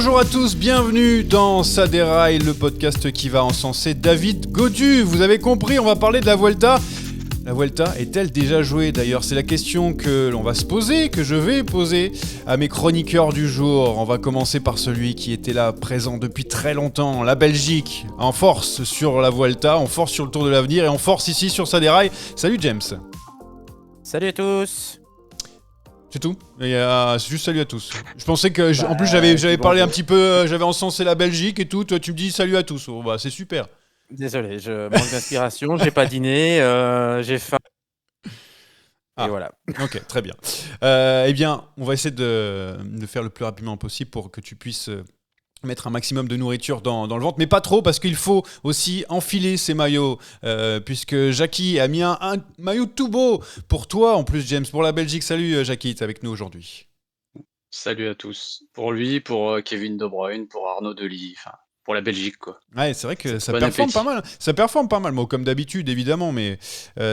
Bonjour à tous, bienvenue dans Ça déraille, le podcast qui va encenser David Gaudu. Vous avez compris, on va parler de la Vuelta. La Vuelta est-elle déjà jouée d'ailleurs? C'est la question que l'on va se poser, que je vais poser à mes chroniqueurs du jour. On va commencer par celui qui était là, présent depuis très longtemps, la Belgique, en force sur la Vuelta, en force sur le Tour de l'Avenir et en force ici sur Ça déraille. Salut James. Salut à tous. C'est tout. Juste salut à tous. Je pensais que, en plus j'avais parlé un petit peu, j'avais encensé la Belgique et tout. Toi tu me dis salut à tous. Oh, bah, c'est super. Désolé, je manque d'inspiration, j'ai pas dîné, j'ai faim. Et voilà. Ok, très bien. Eh bien, on va essayer de faire le plus rapidement possible pour que tu puisses mettre un maximum de nourriture dans le ventre, mais pas trop parce qu'il faut aussi enfiler ces maillots, puisque Jackie a mis un maillot tout beau pour toi, en plus James, pour la Belgique. Salut Jackie, t'es avec nous aujourd'hui. Salut à tous. Pour lui, pour Kevin De Bruyne, pour Arnaud Delis, enfin, pour la Belgique, quoi. Ouais, c'est vrai que ça Bon performe appétit. pas mal. Ça performe pas mal, bon, comme d'habitude évidemment, mais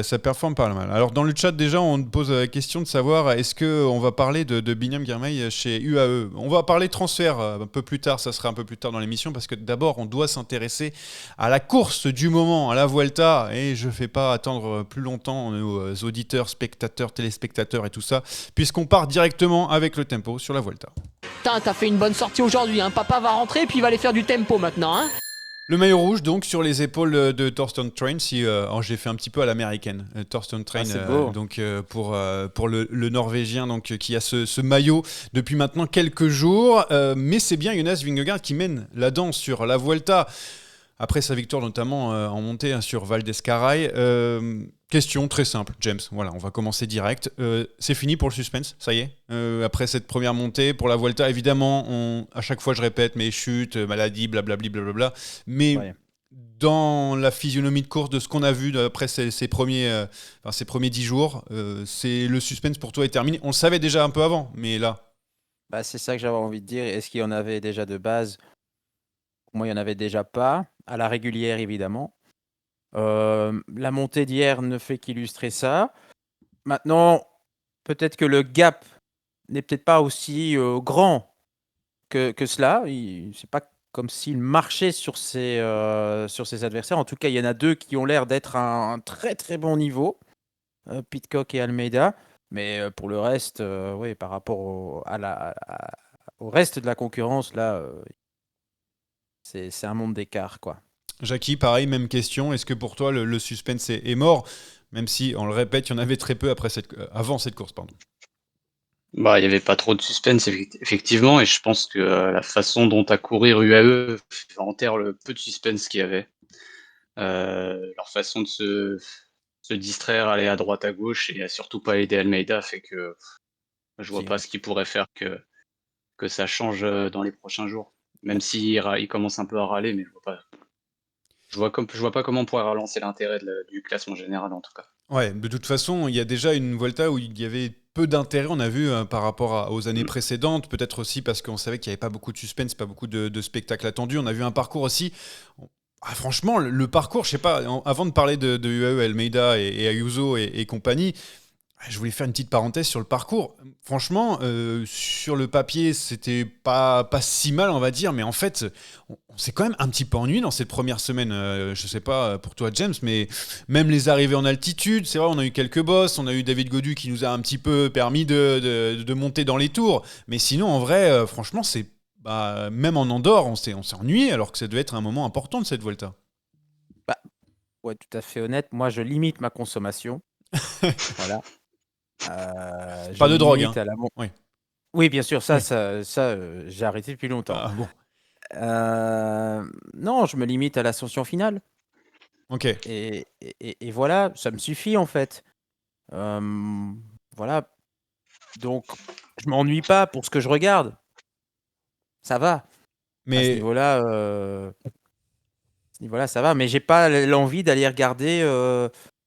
ça performe pas mal. Alors dans le chat déjà, on pose la question de savoir est-ce que on va parler de Binyam Girmay chez UAE. On va parler transfert un peu plus tard, ça sera un peu plus tard dans l'émission parce que d'abord on doit s'intéresser à la course du moment, à la Vuelta, et je fais pas attendre plus longtemps nos auditeurs, spectateurs, téléspectateurs et tout ça, puisqu'on part directement avec le tempo sur la Vuelta. Putain, t'as fait une bonne sortie aujourd'hui, hein. Papa va rentrer puis il va aller faire du tempo maintenant, hein. Le maillot rouge donc sur les épaules de Thorsten Train, j'ai fait un petit peu à l'américaine. Thorsten Train, pour le Norvégien donc qui a ce maillot depuis maintenant quelques jours, mais c'est bien Jonas Vingegaard qui mène la danse sur la Vuelta après sa victoire notamment en montée sur Val d'Escaray. Question très simple, James. Voilà, on va commencer direct. C'est fini pour le suspense, ça y est. Après cette première montée pour la Vuelta, évidemment, à chaque fois je répète, mais chute, maladie, blablabla. Mais Ouais. dans la physionomie de course de ce qu'on a vu après ces premiers 10 jours, c'est le suspense pour toi est terminé. On le savait déjà un peu avant, mais là. Bah, c'est ça que j'avais envie de dire. Est-ce qu'il y en avait déjà de base? Pour moi, il n'y en avait déjà pas. À la régulière, évidemment. La montée d'hier ne fait qu'illustrer ça. Maintenant, peut-être que le gap n'est peut-être pas aussi grand que cela. C'est pas comme s'il marchait sur ses adversaires. En tout cas, il y en a deux qui ont l'air d'être à un très très bon niveau. Pidcock et Almeida. Mais pour le reste, oui, par rapport au reste de la concurrence, là, c'est un monde d'écart, quoi. Jackie, pareil, même question. Est-ce que pour toi le suspense est mort? Même si, on le répète, il y en avait très peu avant cette course, pardon. Bah, il n'y avait pas trop de suspense, effectivement, et je pense que la façon dont a courir UAE enterre le peu de suspense qu'il y avait. Leur façon de se distraire, aller à droite, à gauche, et à surtout pas aider Almeida fait que je vois pas ce qui pourrait faire que ça change dans les prochains jours. Même s'il il commence un peu à râler, mais je vois pas comment on pourrait relancer l'intérêt du classement général, en tout cas. Ouais, de toute façon, il y a déjà une Vuelta où il y avait peu d'intérêt, on a vu, par rapport aux années précédentes, peut-être aussi parce qu'on savait qu'il n'y avait pas beaucoup de suspense, pas beaucoup de spectacles attendus. On a vu un parcours aussi. Franchement, le parcours, je sais pas, avant de parler de UAE, Almeida et Ayuso et compagnie, je voulais faire une petite parenthèse sur le parcours. Franchement, sur le papier, c'était pas si mal, on va dire, mais en fait, on s'est quand même un petit peu ennuyé dans cette première semaine. Je sais pas pour toi, James, mais même les arrivées en altitude, c'est vrai, on a eu quelques bosses, on a eu David Gaudu qui nous a un petit peu permis de monter dans les tours, mais sinon, en vrai, franchement, même en Andorre, on s'est ennuyé, alors que ça devait être un moment important de cette Vuelta. Bah, ouais, tout à fait honnête. Moi, je limite ma consommation. Voilà. Je Pas de drogue, limite hein. à la Oui. Oui, bien sûr, Oui. j'ai arrêté depuis longtemps. Ah, bon, Non, je me limite à l'ascension finale. ok. Et voilà, ça me suffit en fait. Voilà, donc je m'ennuie pas pour ce que je regarde. Ça va. À ce Mais niveau-là, ça va. Mais j'ai pas l'envie d'aller regarder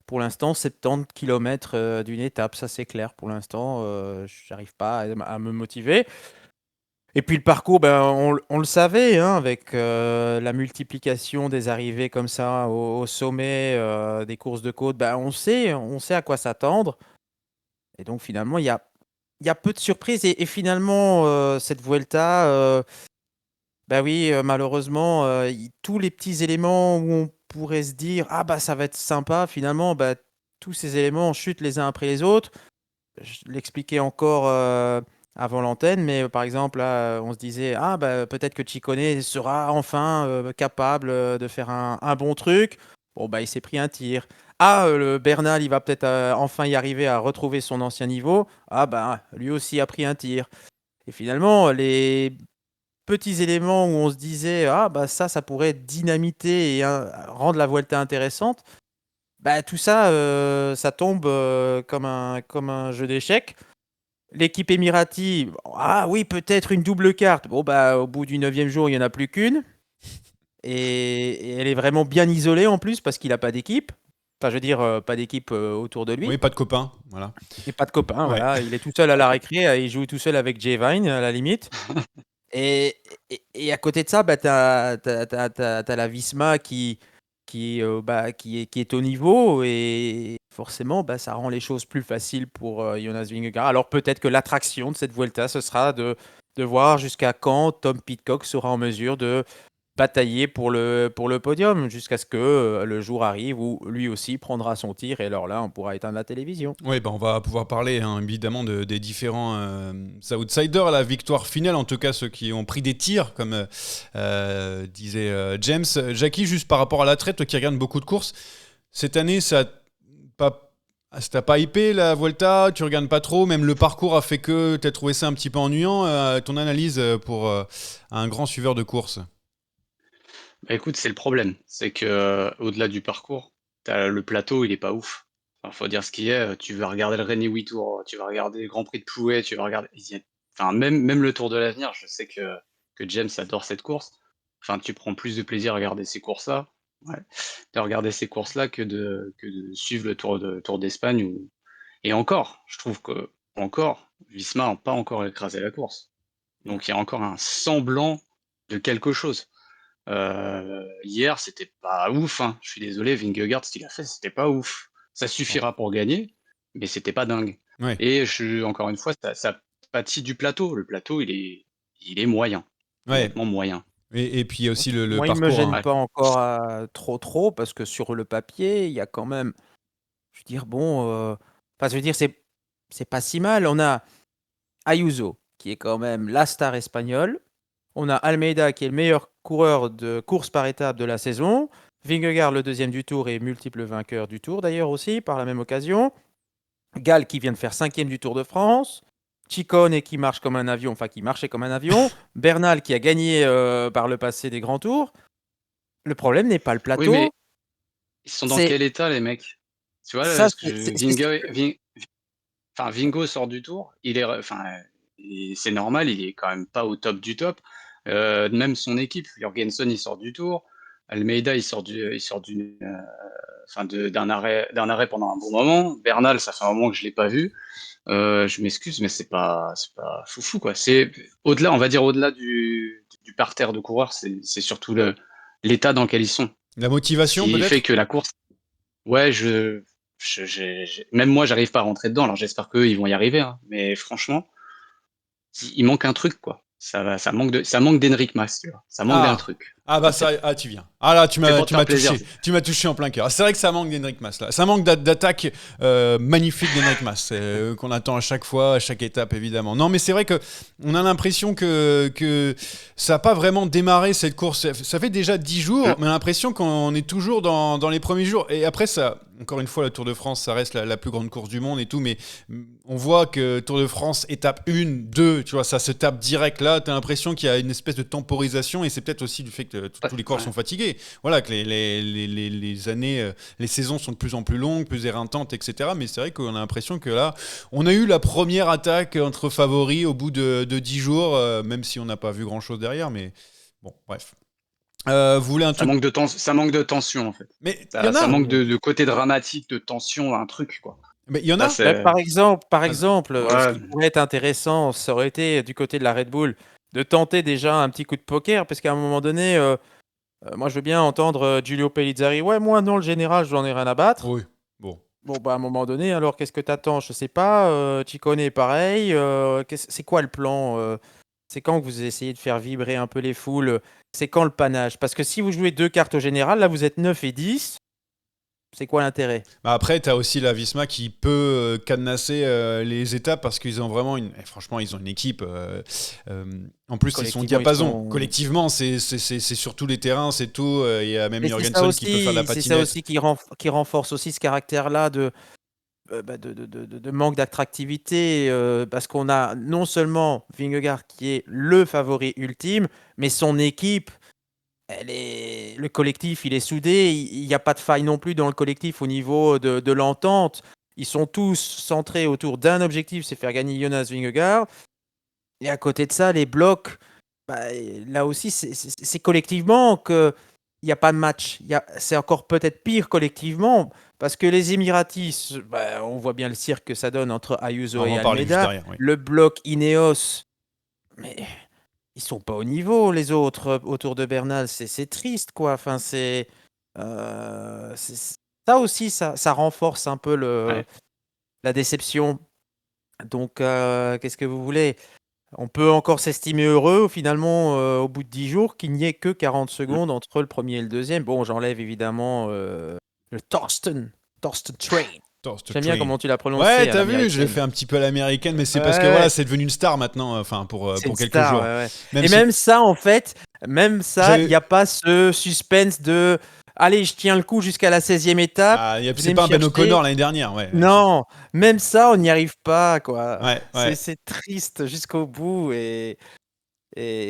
pour l'instant 70 km d'une étape. Ça, c'est clair. Pour l'instant, j'arrive pas à me motiver. Et puis le parcours, ben, on le savait, hein, avec la multiplication des arrivées comme ça au sommet des courses de côte, ben, on sait à quoi s'attendre. Et donc finalement, il y a peu de surprises. Et finalement, cette Vuelta, Bah oui, malheureusement, tous les petits éléments où on pourrait se dire: «Ah bah, ça va être sympa», finalement, bah, tous ces éléments chutent les uns après les autres. Je l'expliquais encore, avant l'antenne, mais par exemple, là, on se disait: «Ah bah, peut-être que Ciccone sera enfin, capable, de faire un bon truc». Bon bah, il s'est pris un tir. Ah, le Bernal, il va peut-être, enfin y arriver à retrouver son ancien niveau. Ah bah, lui aussi a pris un tir et finalement, les petits éléments où on se disait: «Ah bah, ça pourrait dynamiter et rendre la Vuelta intéressante», bah, tout ça, ça tombe, comme un jeu d'échecs. L'équipe Emirati, ah oui, peut-être une double carte. Bon, bah, au bout du 9e jour, il y en a plus qu'une et elle est vraiment bien isolée en plus parce qu'il a pas d'équipe. Enfin, je veux dire, pas d'équipe, autour de lui Oui, pas de copains, voilà. et pas de copains, Ouais. voilà. Il est tout seul à la récré, il joue tout seul avec Jay Vine, à la limite et à côté de ça, bah, tu as la Visma qui est au niveau et forcément, bah, ça rend les choses plus faciles pour, Jonas Vingegaard. Alors peut-être que l'attraction de cette Vuelta, ce sera de voir jusqu'à quand Tom Pidcock sera en mesure de batailler pour le podium, jusqu'à ce que, le jour arrive où lui aussi prendra son tir et alors là, on pourra éteindre la télévision. Oui, on va pouvoir parler évidemment des différents outsiders à la victoire finale, en tout cas ceux qui ont pris des tirs, comme disait James. Jackie, juste par rapport à l'attrait, toi qui regardes beaucoup de courses, cette année, ça t'a pas hypé la Vuelta, tu regardes pas trop, même le parcours a fait que tu as trouvé ça un petit peu ennuyant. Ton analyse pour un grand suiveur de course? Bah, écoute, c'est le problème, c'est que, au-delà du parcours, le plateau, il est pas ouf. Enfin, faut dire ce qui est, tu vas regarder le Rennais Tour, tu vas regarder le Grand Prix de Plouay, tu vas regarder enfin même le Tour de l'Avenir, je sais que James adore cette course. Enfin, tu prends plus de plaisir à regarder ces courses-là, ouais, de regarder ces courses-là que de suivre le Tour d'Espagne ou et encore, je trouve qu'encore, Visma n'a pas encore écrasé la course. Donc il y a encore un semblant de quelque chose. Hier, c'était pas ouf, hein. Je suis désolé, Vingegaard, ce qu'il a fait, c'était pas ouf. Ça suffira pour gagner, mais c'était pas dingue. Ouais. Et encore une fois, ça pâtit du plateau. Le plateau, il est moyen, Ouais. honnêtement moyen. Et puis il y a aussi le Moi, il me parcours, gêne hein. Ouais. pas encore, trop parce que sur le papier, il y a quand même je veux dire, bon, enfin, je veux dire, c'est pas si mal. On a Ayuso, qui est quand même la star espagnole. On a Almeida, qui est le meilleur coureur de course par étape de la saison. Vingegaard, le deuxième du Tour et multiple vainqueur du Tour, d'ailleurs, aussi, par la même occasion. Gall, qui vient de faire 5e du Tour de France. Ciccone, qui marche comme un avion, enfin, qui marchait comme un avion. Bernal, qui a gagné par le passé des grands tours. Le problème n'est pas le Oui, mais plateau, ils sont dans c'est quel état, les mecs? Tu vois, ça, ce que enfin, Vingo sort du Tour, c'est normal, il est quand même pas au top du top. Même son équipe, Jorgensen, il sort du Tour. Almeida, d'un arrêt pendant un bon moment. Bernal, ça fait un moment que je l'ai pas vu. Je m'excuse, mais c'est pas foufou, quoi. C'est au-delà, on va dire au-delà du parterre de coureurs, c'est surtout l'état dans lequel ils sont. La Ce motivation qui fait peut-être? que la course, ouais, même moi, j'arrive pas à rentrer dedans. Alors j'espère qu'eux, ils vont y arriver, hein. Mais franchement, il manque un truc, quoi. Ça manque d'Enric Mas, tu vois. Ça manque d'un Ah, truc. ah bah Ça, ça, ah tu viens. Ah là tu c'est m'as pour te tu faire m'as plaisir. touché, tu m'as touché en plein cœur. C'est vrai que ça manque d'Henrik Mas là, ça manque d'attaque magnifique d'Henrik Mas qu'on attend à chaque fois, à chaque étape évidemment. Non mais c'est vrai que on a l'impression que ça n'a pas vraiment démarré cette course. Ça fait déjà 10 jours, mais on a l'impression qu'on est toujours dans les premiers jours. Et après ça, encore une fois, le Tour de France, ça reste la plus grande course du monde et tout, mais on voit que Tour de France, étape 1, 2, tu vois, ça se tape direct là, t'as l'impression qu'il y a une espèce de temporisation et c'est peut-être aussi du fait que tous les coureurs Ouais. sont fatigués. Voilà, que les années, les saisons sont de plus en plus longues, plus éreintantes, etc. Mais c'est vrai qu'on a l'impression que là, on a eu la première attaque entre favoris au bout de 10 jours, même si on n'a pas vu grand-chose derrière, mais bon, bref. Vous voulez un Ça truc? manque de tension, en fait. Mais il y Ça, en ça a. manque de côté dramatique, de tension, un truc, quoi. Mais il y en Là, a. Bah, c'est. par exemple, ce Ouais. qui pourrait être intéressant, ça aurait été du côté de la Red Bull de tenter déjà un petit coup de poker, parce qu'à un moment donné, moi je veux bien entendre Giulio Pellizzari. Ouais, moi non, le général, j'en ai rien à battre. Oui. Bon. Bon, bah à un moment donné, alors qu'est-ce que t'attends? Je sais pas. Ciccone, pareil. C'est quoi le plan? C'est quand que vous essayez de faire vibrer un peu les foules? C'est quand le panache? Parce que si vous jouez 2 cartes au général, là vous êtes 9 et 10, c'est quoi l'intérêt? Bah après, tu as aussi la Visma qui peut cadenasser les étapes parce qu'ils ont vraiment franchement, ils ont une équipe. En plus, c'est son Collectivement, ils diapason. sont Collectivement, c'est sur tous les terrains, c'est tout. Il y a même Mais c'est ça Jorgensen qui peut faire de la aussi c'est ça patinette. aussi qui renforce aussi ce caractère-là de manque d'attractivité, parce qu'on a non seulement Vingegaard qui est le favori ultime, mais son équipe, le collectif, il est soudé. Il n'y a pas de faille non plus dans le collectif au niveau de l'entente. Ils sont tous centrés autour d'un objectif, c'est faire gagner Jonas Vingegaard. Et à côté de ça, les blocs, bah, là aussi, c'est collectivement qu'il n'y a pas de match. C'est encore peut-être pire collectivement, parce que les Émiratis, bah, on voit bien le cirque que ça donne entre Ayuso On va et en parler juste Almeida. derrière. Oui. Le bloc Ineos, mais ils sont pas au niveau, les autres, autour de Bernal. C'est triste, quoi. Enfin, ça aussi, ça renforce un peu Ouais. la déception. Donc, qu'est-ce que vous voulez? On peut encore s'estimer heureux, finalement, au bout de 10 jours, qu'il n'y ait que 40 secondes entre le premier et le deuxième. Bon, j'enlève évidemment le Thorsten Train. J'aime bien comment tu l'as prononcé. Ouais, à t'as vu, je l'ai l'américaine. fait un petit peu à l'américaine, mais c'est parce que Ouais. voilà, c'est devenu une star maintenant, enfin pour C'est une quelques star, jours. ouais, ouais. Même Et si- même ça, en fait, J'avais- il n'y a pas ce suspense de allez, je tiens le coup jusqu'à la 16e étape. Ah, venez c'est me pas un Ben chercher. O'Connor l'année dernière, ouais. Non, même ça, on n'y arrive pas, quoi. Ouais, ouais. C'est triste jusqu'au bout et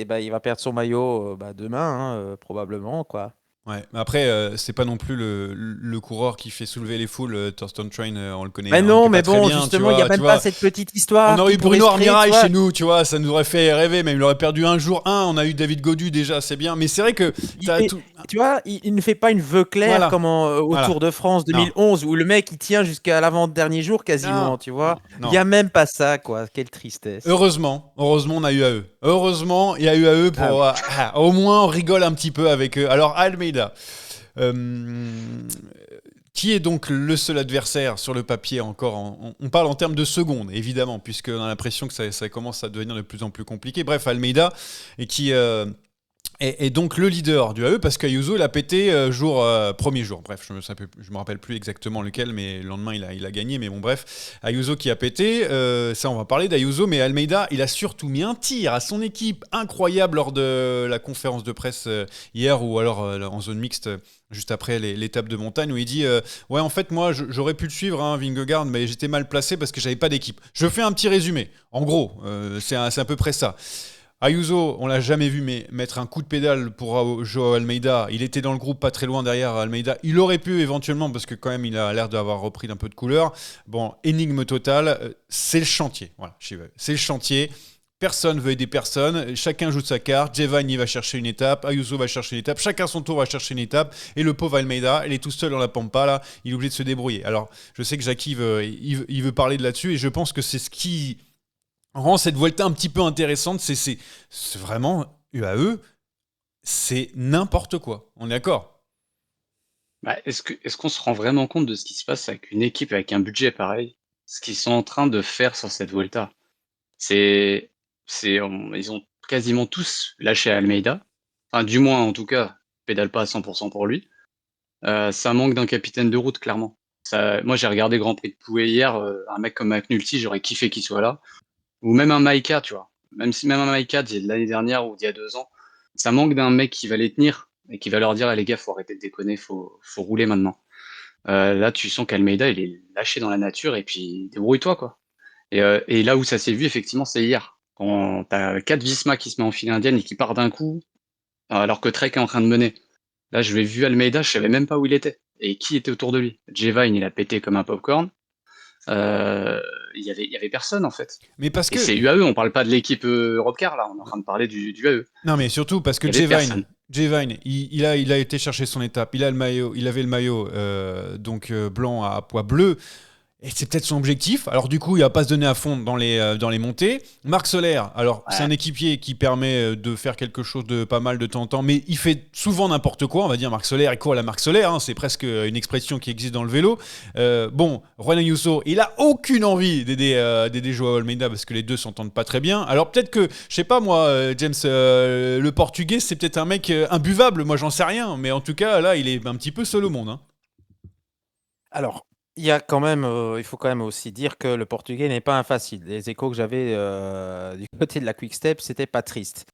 bah, il va perdre son maillot demain, hein, probablement, quoi. Ouais, mais après, c'est pas non plus le coureur qui fait soulever les foules. Thorsten Train, on le connaît. Mais On le non, connaît mais pas très bon, bien, justement, il n'y a tu même vois. pas cette petite histoire. On aurait eu qui pourrait Bruno se créer, Armirail tu vois. chez nous, tu vois, ça nous aurait fait rêver, même il aurait perdu un jour. On a eu David Gaudu déjà, c'est bien. Mais c'est vrai que t'as tout. Tu vois, il ne fait pas une vœu claire Voilà. comme au Voilà. Tour de France 2011 où le mec il tient jusqu'à l'avant-dernier jour quasiment, Non, tu vois. non. Il n'y a même pas ça, quoi. Quelle tristesse. Heureusement, on a eu à eux. Heureusement, il y a eu à eux pour. Au moins, on rigole un petit peu avec eux. Alors, Almeida. Qui est donc le seul adversaire sur le papier encore on parle en termes de secondes, évidemment, puisqu'on a l'impression que ça commence à devenir de plus en plus compliqué. Bref, Almeida, et qui est donc le leader du AE, parce qu'Ayuso, il a pété premier jour. Bref, je me rappelle plus exactement lequel, mais le lendemain, il a gagné. Mais bon, bref, Ayuso qui a pété, ça, on va parler d'Ayuso, mais Almeida, il a surtout mis un tir à son équipe incroyable lors de la conférence de presse hier, ou alors en zone mixte, juste après l'étape de montagne, où il dit ouais, en fait, moi, j'aurais pu le suivre, hein, Vingegaard, mais j'étais mal placé parce que j'avais pas d'équipe. Je fais un petit résumé. En gros, c'est à peu près ça. Ayuso, on l'a jamais vu mettre un coup de pédale pour Joao Almeida. Il était dans le groupe pas très loin derrière Almeida. Il aurait pu éventuellement, parce que quand même il a l'air d'avoir repris un peu de couleur. Bon, énigme totale, c'est le chantier. Voilà, c'est le chantier. Personne veut aider personne, chacun joue de sa carte. Jevine va chercher une étape, Ayuso va chercher une étape, chacun son tour va chercher une étape, et le pauvre Almeida, il est tout seul dans la pampa là, il est obligé de se débrouiller. Alors, je sais que Jackie il veut parler de là-dessus, et je pense que c'est ce qui rend cette Vuelta un petit peu intéressante. C'est vraiment UAE, c'est n'importe quoi. On est d'accord? Bah, est-ce qu'on se rend vraiment compte de ce qui se passe avec une équipe avec un budget pareil? Ce qu'ils sont en train de faire sur cette Vuelta? Ils ont quasiment tous lâché Almeida. Enfin, du moins, en tout cas, pédale pas à 100% pour lui. Ça manque d'un capitaine de route, clairement. Moi, j'ai regardé Grand Prix de Pouet hier. Un mec comme McNulty, j'aurais kiffé qu'il soit là. Ou même un Maïka, tu vois. Même un Maïka de l'année dernière ou d'il y a 2 ans, ça manque d'un mec qui va les tenir et qui va leur dire ah, les gars, faut arrêter de déconner, faut rouler maintenant. Là, tu sens qu'Almeida, il est lâché dans la nature et puis débrouille-toi, quoi. Et là où ça s'est vu, effectivement, c'est hier. Quand t'as 4 Visma qui se met en file indienne et qui part d'un coup, alors que Trek est en train de mener. Là, je l'ai vu Almeida, je savais même pas où il était. Et qui était autour de lui. Jevine, il a pété comme un popcorn. Il y avait personne, en fait. Mais parce Et que c'est UAE, on parle pas de l'équipe Europcar, là. On est en train de parler du UAE. non, mais surtout parce que Il y avait personne. Jevine, il a été chercher son étape. Il avait le maillot, donc blanc à pois bleu. Et c'est peut-être son objectif. Alors du coup, il va pas se donner à fond dans les montées. Marc Soler, alors c'est un équipier qui permet de faire quelque chose de pas mal de temps en temps, mais il fait souvent n'importe quoi. On va dire Marc Soler, il court à la Marc Soler, hein, c'est presque une expression qui existe dans le vélo. Juan Ayuso, il a aucune envie d'aider Joao Almeida parce que les deux s'entendent pas très bien. Alors peut-être que, je sais pas moi, James, le Portugais, c'est peut-être un mec imbuvable, moi j'en sais rien, mais en tout cas là, il est un petit peu seul au monde. Hein. Alors, il y a quand même, il faut quand même aussi dire que le portugais n'est pas un facile. Les échos que j'avais du côté de la Quick Step, c'était pas triste.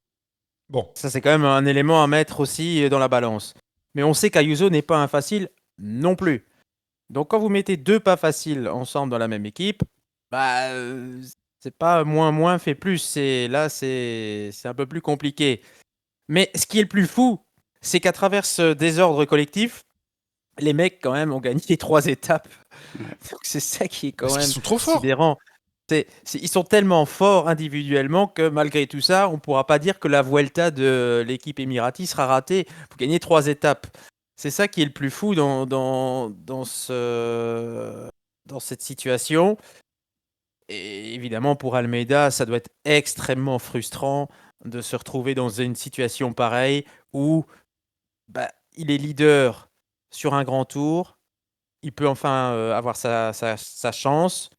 Bon. Ça, c'est quand même un élément à mettre aussi dans la balance. Mais on sait qu'Ayuso n'est pas un facile non plus. Donc, quand vous mettez 2 pas faciles ensemble dans la même équipe, bah, c'est pas moins fait plus. C'est un peu plus compliqué. Mais ce qui est le plus fou, c'est qu'à travers ce désordre collectif, les mecs, quand même, ont gagné les 3 étapes. Donc, c'est ça qui est quand Parce même qu'ils sont trop forts. sidérant. Ils sont tellement forts individuellement que malgré tout ça, on ne pourra pas dire que la Vuelta de l'équipe Emirati sera ratée. Vous gagnez 3 étapes. C'est ça qui est le plus fou dans cette situation. Et évidemment, pour Almeida, ça doit être extrêmement frustrant de se retrouver dans une situation pareille où il est leader sur un grand tour. Il peut enfin avoir sa chance.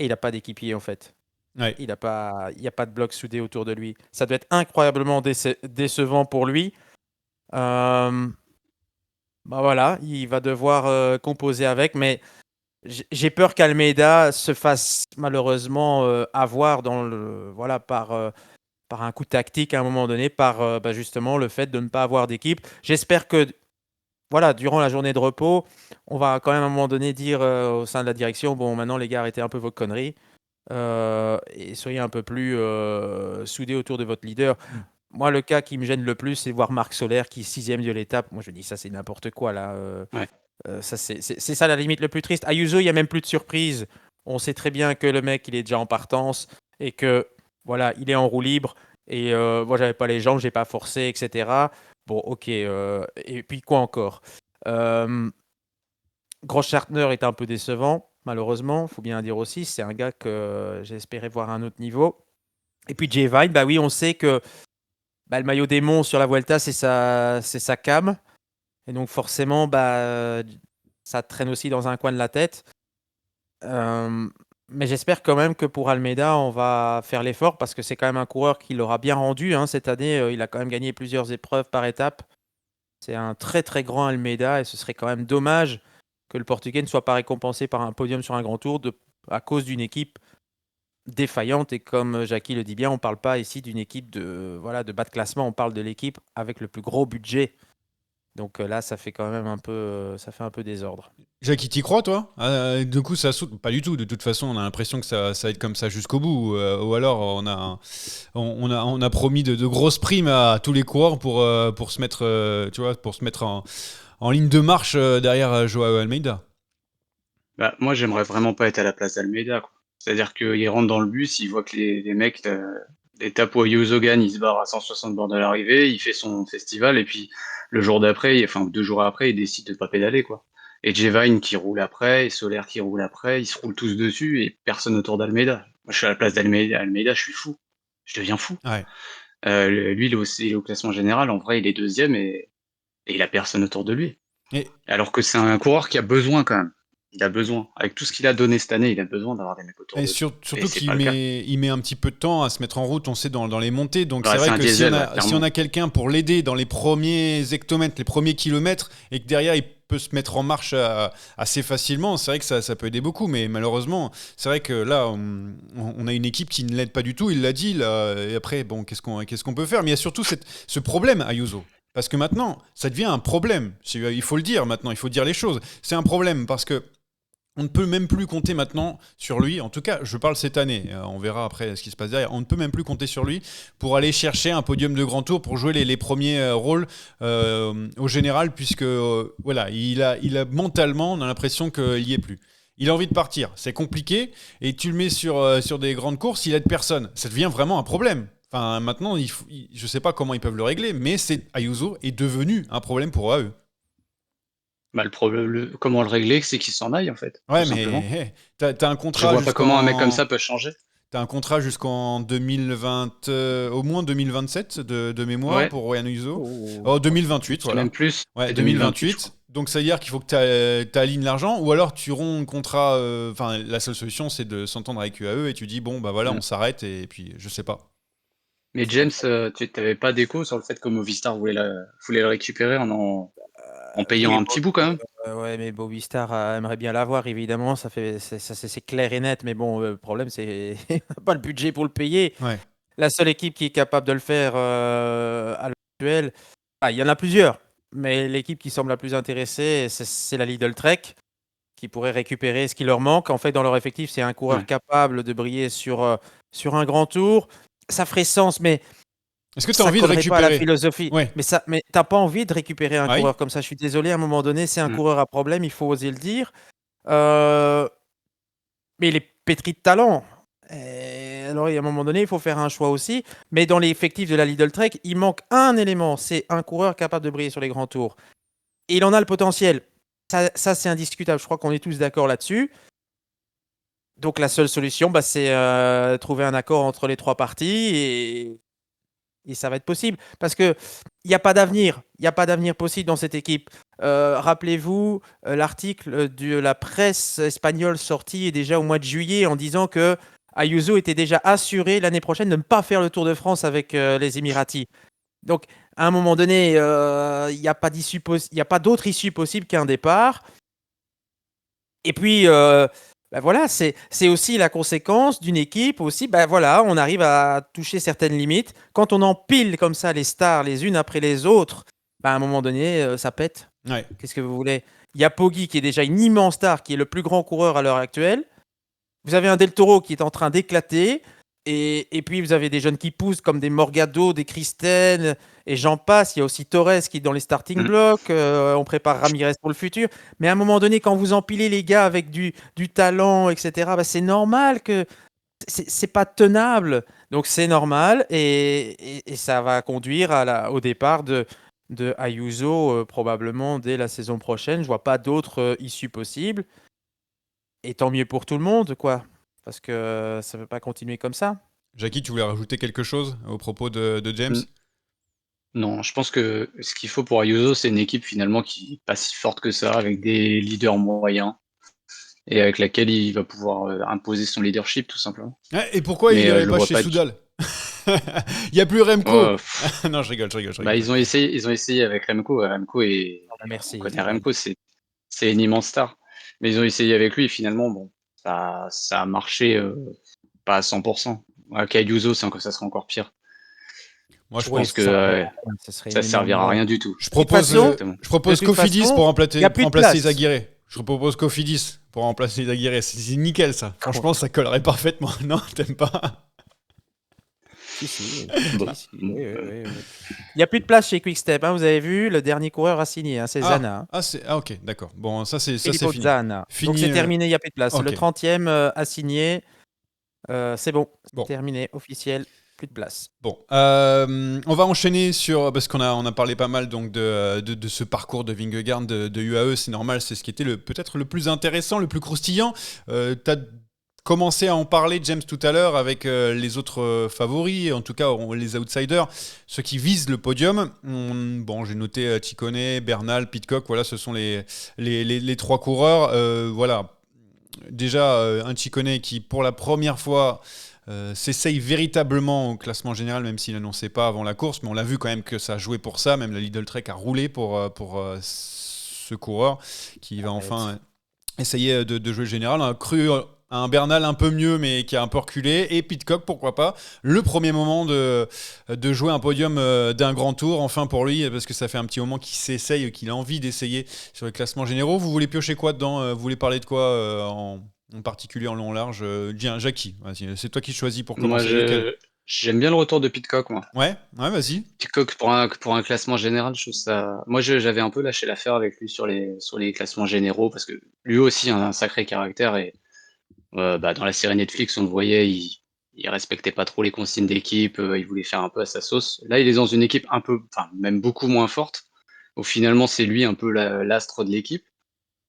Et il n'a pas d'équipier, en fait. Ouais. Il n'y a pas de bloc soudé autour de lui. Ça doit être incroyablement décevant pour lui. Voilà, il va devoir composer avec. Mais j'ai peur qu'Almeida se fasse malheureusement avoir par un coup tactique à un moment donné, par justement le fait de ne pas avoir d'équipe. J'espère que durant la journée de repos, on va quand même à un moment donné dire au sein de la direction, bon, maintenant les gars, arrêtez un peu vos conneries et soyez un peu plus soudés autour de votre leader. Moi, le cas qui me gêne le plus, c'est voir Marc Soler qui est 6e de l'étape. Moi, je dis ça, c'est n'importe quoi là. Ça, c'est ça la limite le plus triste. Ayuso, il n'y a même plus de surprise. On sait très bien que le mec, il est déjà en partance et que voilà, il est en roue libre. Et moi, j'avais pas les jambes, j'ai pas forcé, etc. Bon, ok. Et puis quoi encore Grossschartner est un peu décevant, malheureusement. Il faut bien dire aussi, c'est un gars que j'espérais voir à un autre niveau. Et puis Jay Vine, bah oui, on sait que le maillot démon sur la Vuelta, c'est sa cam. Et donc forcément, ça traîne aussi dans un coin de la tête. Mais j'espère quand même que pour Almeida, on va faire l'effort parce que c'est quand même un coureur qui l'aura bien rendu. Cette année, il a quand même gagné plusieurs épreuves par étape. C'est un très très grand Almeida et ce serait quand même dommage que le Portugais ne soit pas récompensé par un podium sur un grand tour à cause d'une équipe défaillante. Et comme Jackie le dit bien, on ne parle pas ici d'une équipe de bas de classement, on parle de l'équipe avec le plus gros budget. Donc là, ça fait quand même un peu désordre. Jackie, t'y crois, toi Du coup, ça saute. Pas du tout. De toute façon, on a l'impression que ça va être comme ça jusqu'au bout. Ou alors, on a promis de grosses primes à tous les coureurs pour se mettre, pour se mettre en ligne de marche derrière Joao Almeida. Moi, j'aimerais vraiment pas être à la place d'Almeida, quoi. C'est-à-dire qu'il rentre dans le bus, il voit que les mecs, l'étape où Ayuso gagne, il se barre à 160 bornes de l'arrivée, il fait son festival, et puis le jour d'après, 2 jours après, il décide de pas pédaler, quoi. Et Jevine qui roule après, et Soler qui roule après, ils se roulent tous dessus, et personne autour d'Almeida. Moi, je suis à la place d'Almeida, je suis fou. Je deviens fou. Ouais. Lui, il est au classement général, en vrai, il est 2e, et il a personne autour de lui. Alors que c'est un coureur qui a besoin, quand même. Il a besoin. Avec tout ce qu'il a donné cette année, il a besoin d'avoir des mecs autour de lui. Surtout qu'il met un petit peu de temps à se mettre en route, on sait, dans les montées. Donc Ouais, c'est vrai que diesel, si on a quelqu'un pour l'aider dans les premiers hectomètres, les premiers kilomètres, et que derrière il peut se mettre en marche assez facilement, c'est vrai que ça peut aider beaucoup. Mais malheureusement, c'est vrai que là, on a une équipe qui ne l'aide pas du tout. Il l'a dit. Là, et après, bon, qu'est-ce qu'on peut faire? Mais il y a surtout ce problème, Ayuso. Parce que maintenant, ça devient un problème. Il faut le dire maintenant, il faut dire les choses. C'est un problème parce que on ne peut même plus compter maintenant sur lui. En tout cas, je parle cette année. On verra après ce qui se passe derrière. On ne peut même plus compter sur lui pour aller chercher un podium de grand tour, pour jouer les premiers rôles au général, puisque il a mentalement, on a l'impression qu'il n'y est plus. Il a envie de partir. C'est compliqué. Et tu le mets sur des grandes courses, il aide personne. Ça devient vraiment un problème. Enfin, maintenant, je ne sais pas comment ils peuvent le régler, mais Ayuso est devenu un problème pour eux. Bah, comment le régler, c'est qu'il s'en aille, en fait, tout Ouais, simplement. mais t'as un Je contrat vois pas comment un mec comme jusqu'en ça peut changer. T'as un contrat jusqu'en 2020, au moins 2027 de mémoire Ouais, pour Ryan Uzo. Oh, Oh, je 2028, sais même voilà. plus, Ouais, c'est 2028, je crois. 2028. Donc ça veut dire qu'il faut que tu alignes l'argent, ou alors tu romps le contrat. Enfin, la seule solution, c'est de s'entendre avec UAE et tu dis bon bah voilà, Mm. on s'arrête et puis je sais pas. Mais James, tu n'avais pas d'écho sur le fait que Movistar voulait le récupérer en payant Oui, un petit bout quand même? ouais, mais Bobby Star aimerait bien l'avoir, évidemment. C'est clair et net. Mais bon, le problème, c'est qu'il n'a pas le budget pour le payer. Ouais. La seule équipe qui est capable de le faire à l'heure actuelle, il y en a plusieurs. Mais l'équipe qui semble la plus intéressée, c'est la Lidl Trek, qui pourrait récupérer ce qui leur manque. En fait, dans leur effectif, c'est un coureur Ouais. capable de briller sur un grand tour. Ça ferait sens, mais Est-ce que tu as ça envie de collerait pas à la récupérer? philosophie. Ouais. Mais t'as pas envie de récupérer un Ah oui. coureur comme ça. Je suis désolé, à un moment donné, c'est un Mm. coureur à problème, il faut oser le dire. Euh, mais il est pétri de talent. Et alors, à un moment donné, il faut faire un choix aussi. Mais dans l'effectif de la Lidl Trek, il manque un élément, c'est un coureur capable de briller sur les grands tours. Et il en a le potentiel. Ça c'est indiscutable. Je crois qu'on est tous d'accord là-dessus. Donc la seule solution, c'est trouver un accord entre les trois parties et ça va être possible. Parce que il n'y a pas d'avenir. Il n'y a pas d'avenir possible dans cette équipe. Rappelez-vous l'article de la presse espagnole sorti déjà au mois de juillet en disant que Ayuso était déjà assuré l'année prochaine de ne pas faire le Tour de France avec les Émiratis. Donc, à un moment donné, il n'y a pas il y a pas d'autre issue possible qu'un départ. Et puis, voilà, c'est aussi la conséquence d'une équipe aussi. Voilà, on arrive à toucher certaines limites. Quand on empile comme ça les stars les unes après les autres, à un moment donné, ça pète. Ouais. Qu'est-ce que vous voulez? Il y a Poggi qui est déjà une immense star, qui est le plus grand coureur à l'heure actuelle. Vous avez un Del Toro qui est en train d'éclater. Et puis, vous avez des jeunes qui poussent comme des Morgado, des Christen, et j'en passe. Il y a aussi Torres qui est dans les starting Mm. blocks. On prépare Ramirez pour le futur. Mais à un moment donné, quand vous empilez les gars avec du talent, etc., c'est normal que c'est pas tenable. Donc, c'est normal. Et ça va conduire au départ de Ayuso, probablement dès la saison prochaine. Je vois pas d'autres issues possibles. Et tant mieux pour tout le monde, quoi. Parce que ça ne peut pas continuer comme ça. Jackie, tu voulais rajouter quelque chose au propos de James? Mm. Non, je pense que ce qu'il faut pour Ayuso, c'est une équipe finalement qui n'est pas si forte que ça, avec des leaders moyens, et avec laquelle il va pouvoir imposer son leadership, tout simplement. Ouais, et pourquoi il Mais irait je le pas vois chez pas. Soudal? Il y a plus Remco. Ouais, Non, je rigole, je rigole, je rigole. ils ont essayé avec Remco. Remco on Merci. connaît Remco, c'est une immense star. Mais ils ont essayé avec lui et finalement, bon, ça a marché pas à 100%. Avec Ayuso, ça sera encore pire. Moi, Je Oui, pense ça que servira à rien, ce serait une ça énorme servira à erreur. rien du tout. Je De toute propose, façon, je propose de toute Cofidis façon, pour il y a remplacer, plus de remplacer place. Zaguirre. Je propose Cofidis pour remplacer Zaguirre. C'est nickel ça. Franchement, ça collerait parfaitement. Non, t'aimes pas? Si. Bah, Oui. Il n'y a plus de place chez Quickstep. Vous avez vu, le dernier coureur a signé. C'est Zana. Ok, d'accord. Bon, ça c'est Filippo fini. Zana. Donc Fini. c'est terminé, il n'y a plus de place. Ok. Le 30e a signé. C'est bon. Bon. Terminé, officiel. Plus de place. Bon, on va enchaîner parce on a parlé pas mal donc de ce parcours de Vingegaard de UAE, c'est normal, c'est ce qui était peut-être le plus intéressant, le plus croustillant. T'as commencé à en parler, James, tout à l'heure avec les autres favoris, en tout cas les outsiders, ceux qui visent le podium. Bon, j'ai noté Ciccone, Bernal, Pidcock, voilà, ce sont les trois coureurs. Voilà, déjà un Ciccone qui pour la première fois s'essaye véritablement au classement général, même s'il n'annonçait pas avant la course, mais on l'a vu quand même que ça a joué pour ça, même la Lidl Trek a roulé pour ce coureur qui va enfin essayer de jouer le général. On a cru un Bernal un peu mieux, mais qui a un peu reculé, et Pidcock, pourquoi pas, le premier moment de jouer un podium d'un grand tour, enfin pour lui, parce que ça fait un petit moment qu'il s'essaye, qu'il a envie d'essayer sur les classements généraux. Vous voulez piocher quoi dedans? Vous voulez parler de quoi en particulier en long large? Jackie, vas-y, c'est toi qui choisis pour moi, commencer. Lequel? j'aime bien le retour de Pidcock, moi. Ouais, vas-y. Pidcock, pour un classement général, je trouve ça. Moi, j'avais un peu lâché l'affaire avec lui sur les classements généraux, parce que lui aussi a un sacré caractère, et dans la série Netflix, on le voyait, il respectait pas trop les consignes d'équipe, il voulait faire un peu à sa sauce. Là, il est dans une équipe un peu, enfin, même beaucoup moins forte. où finalement c'est lui un peu l'astre de l'équipe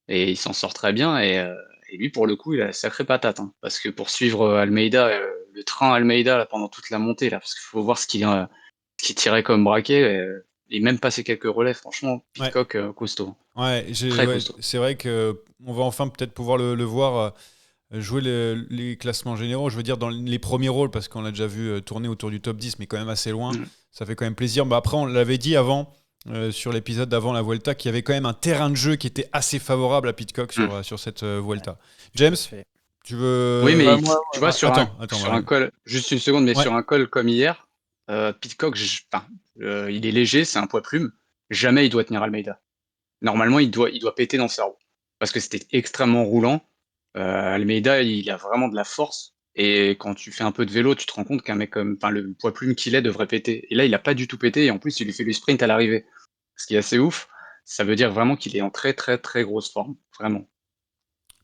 et il s'en sort très bien et lui pour le coup il a la sacrée patate hein, parce que pour suivre Almeida, le train Almeida là, pendant toute la montée là, parce qu'il faut voir ce qu'il tirait comme braquet et même passer quelques relais, franchement, Ouais. Pitcock costaud, Ouais, très ouais, costaud. c'est vrai que on va enfin peut-être pouvoir le voir jouer les classements généraux. Je veux dire dans les premiers rôles, parce qu'on l'a déjà vu tourner autour du top 10, mais quand même assez loin. Mm. Ça fait quand même plaisir. Bah, après, on l'avait dit avant, sur l'épisode d'avant la Vuelta, qu'il y avait quand même un terrain de jeu qui était assez favorable à Pitcock Mm. sur cette Vuelta. James, Fait. tu Oui, veux. mais tu vois, Ah, attends, sur bah, un col, juste une seconde, mais ouais. sur un col comme hier, Pitcock, enfin, il est léger, c'est un poids plume. Jamais il doit tenir Almeida. Normalement, il doit péter dans sa roue. Parce que c'était extrêmement roulant. Almeida, il a vraiment de la force. Et quand tu fais un peu de vélo, tu te rends compte qu'un mec comme, enfin, le poids plume qu'il est devrait péter. Et là, il a pas du tout pété. Et en plus, il lui fait le sprint à l'arrivée. Ce qui est assez ouf. Ça veut dire vraiment qu'il est en très, très, très grosse forme. Vraiment.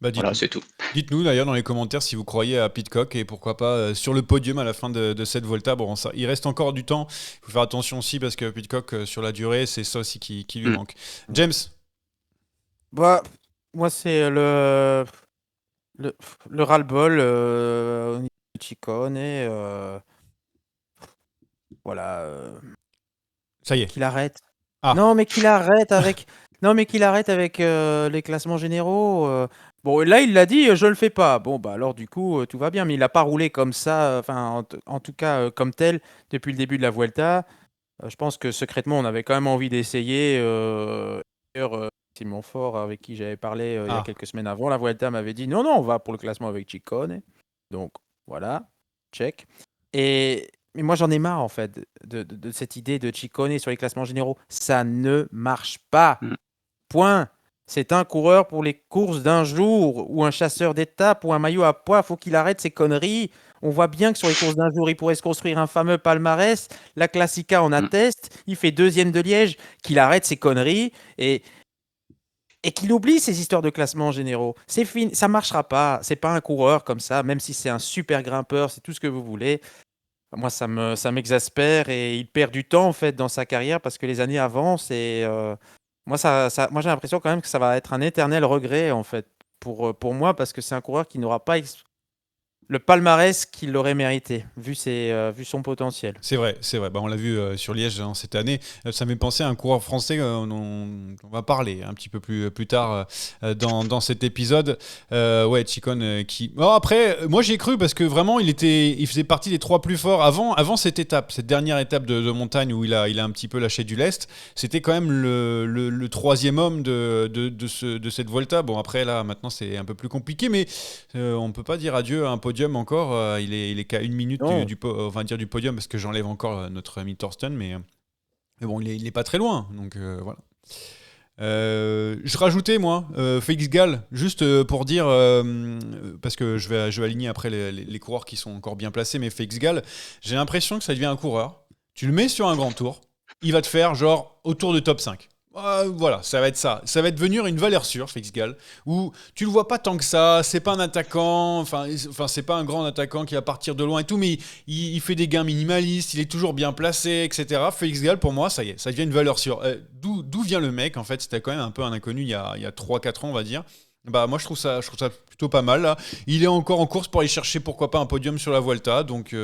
Bah, Voilà, c'est tout. dites-nous d'ailleurs dans les commentaires si vous croyez à Pitcock et pourquoi pas sur le podium à la fin de cette Volta. Bon, ça, il reste encore du temps. Il faut faire attention aussi parce que Pitcock, sur la durée, c'est ça aussi qui lui Mm. manque. James, Bah, moi, c'est le, le ras-le-bol au niveau de Chicone. Voilà. ça y est. Qu'il arrête. Ah. Non, mais qu'il arrête avec. Non, mais qu'il arrête avec les classements généraux. Bon, là, il l'a dit, je le fais pas. Bon, bah alors du coup, tout va bien. Mais il n'a pas roulé comme ça, enfin, en tout cas, comme tel, depuis le début de la Vuelta. Je pense que secrètement, on avait quand même envie d'essayer. D'ailleurs, Simon Faure, avec qui j'avais parlé il y a Ah. quelques semaines avant, la Vuelta m'avait dit non, non, on va pour le classement avec Ciccone. Donc voilà, check. Mais moi, j'en ai marre en fait de cette idée de Ciccone sur les classements généraux. Ça ne marche pas. Mm. Point. C'est un coureur pour les courses d'un jour ou un chasseur d'étape ou un maillot à poids. Faut qu'il arrête ses conneries. On voit bien que sur les courses d'un jour, il pourrait se construire un fameux palmarès. La Classica en Mm. atteste. Il fait deuxième de Liège. Qu'il arrête ses conneries et qu'il oublie ces histoires de classements généraux. C'est fini. Ça marchera pas. C'est pas un coureur comme ça, même si c'est un super grimpeur, c'est tout ce que vous voulez. Moi, ça m'exaspère et il perd du temps en fait dans sa carrière parce que les années avancent et moi, moi j'ai l'impression quand même que ça va être un éternel regret en fait pour moi parce que c'est un coureur qui n'aura pas le palmarès qu'il aurait mérité vu son potentiel. C'est vrai, c'est vrai. Bah, on l'a vu sur Liège hein, cette année. Ça m'est pensé à un coureur français on va parler un petit peu plus tard dans cet épisode. Ouais, Ciccone qui. Oh, après, moi j'y ai cru parce que vraiment il faisait partie des trois plus forts avant cette étape, cette dernière étape de montagne où il a un petit peu lâché du lest. C'était quand même le troisième homme de cette Volta. Bon après là maintenant c'est un peu plus compliqué, mais on peut pas dire adieu à un podium encore. Il est qu'à une minute Non. on va dire du podium parce que j'enlève encore notre ami Thorsten, mais bon, il est pas très loin, donc voilà. Je rajoutais moi Félix Gall juste pour dire parce que je vais aligner après les coureurs qui sont encore bien placés, mais Félix Gall, j'ai l'impression que ça devient un coureur. Tu le mets sur un grand tour, il va te faire genre autour de top 5. Voilà, ça va être ça. Ça va devenir une valeur sûre, Félix Gall, où tu le vois pas tant que ça. C'est pas un attaquant, enfin, c'est pas un grand attaquant qui va partir de loin et tout, mais il fait des gains minimalistes, il est toujours bien placé, etc. Félix Gall, pour moi, ça y est, ça devient une valeur sûre. D'où vient le mec, en fait? C'était quand même un peu un inconnu il y a 3-4 ans, on va dire. Bah, moi, je trouve ça plutôt pas mal, là. Il est encore en course pour aller chercher, pourquoi pas, un podium sur la Vuelta. Donc,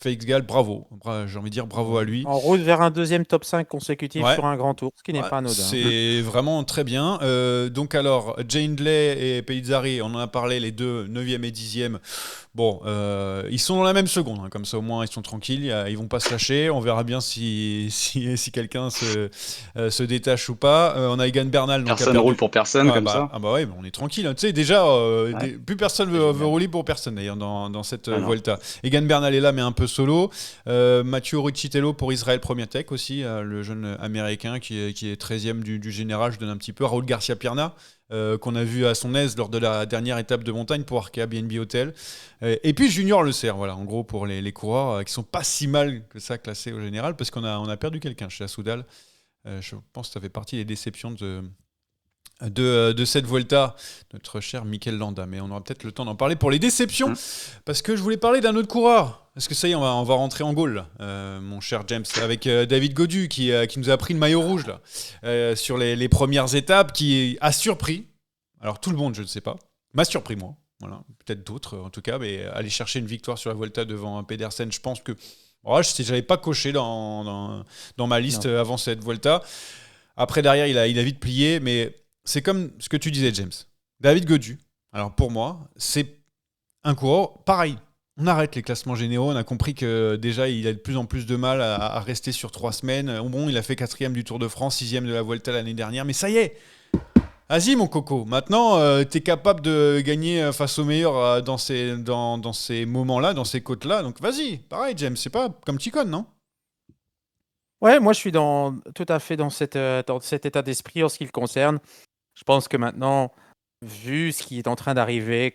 Félix Gall, bravo. J'ai envie de dire bravo à lui. En route vers un deuxième top 5 consécutif Ouais. sur un grand tour, ce qui n'est Ouais, pas anodin. c'est vraiment très bien. Donc alors, Jane Hindley et Pellizzari, on en a parlé, les deux, 9e et 10e. Bon, ils sont dans la même seconde, hein, comme ça au moins ils sont tranquilles, ils vont pas se lâcher. On verra bien si quelqu'un se détache ou pas. On a Egan Bernal. Donc, Personne roule pour personne comme ça. Ah bah ouais, on est tranquille. Hein. Tu sais, déjà, Ouais. plus personne veut rouler pour personne d'ailleurs dans cette Ah non. Vuelta. Egan Bernal est là, mais un peu solo. Mathieu Rucitello pour Israël Premier Tech aussi, le jeune américain qui est 13e du général. Je donne un petit peu. Raúl Garcia Pierna, qu'on a vu à son aise lors de la dernière étape de montagne pour Arkea BNB Hotel. Et puis Junior Le Cerf, voilà, en gros pour les coureurs qui sont pas si mal que ça classés au général, parce qu'on a perdu quelqu'un chez la Soudal. Je pense que ça fait partie des déceptions de cette Vuelta, notre cher Mikel Landa. Mais on aura peut-être le temps d'en parler pour les déceptions, parce que je voulais parler d'un autre coureur. Parce que ça y est, on va rentrer en Gaule, là, mon cher James, avec David Gaudu qui nous a pris le maillot rouge là, sur les premières étapes, qui a surpris. Alors tout le monde, je ne sais pas, m'a surpris moi. Voilà, peut-être d'autres en tout cas, mais aller chercher une victoire sur la Vuelta devant Pedersen, je pense que je n'avais pas coché dans ma liste avant cette Vuelta. Après, derrière, il a vite plié, mais c'est comme ce que tu disais, James. David Gaudu, alors pour moi, c'est un coureur pareil. On arrête les classements généraux, on a compris que déjà, il a de plus en plus de mal à rester sur 3 semaines. Bon, il a fait 4e du Tour de France, 6e de la Vuelta l'année dernière, mais ça y est. Vas-y mon coco, maintenant t'es capable de gagner face aux meilleurs dans ces moments-là, dans ces côtes-là, donc vas-y, pareil James, c'est pas comme Chicone, non? Ouais, moi je suis tout à fait dans cet état d'esprit en ce qui le concerne. Je pense que maintenant, vu ce qui est en train d'arriver,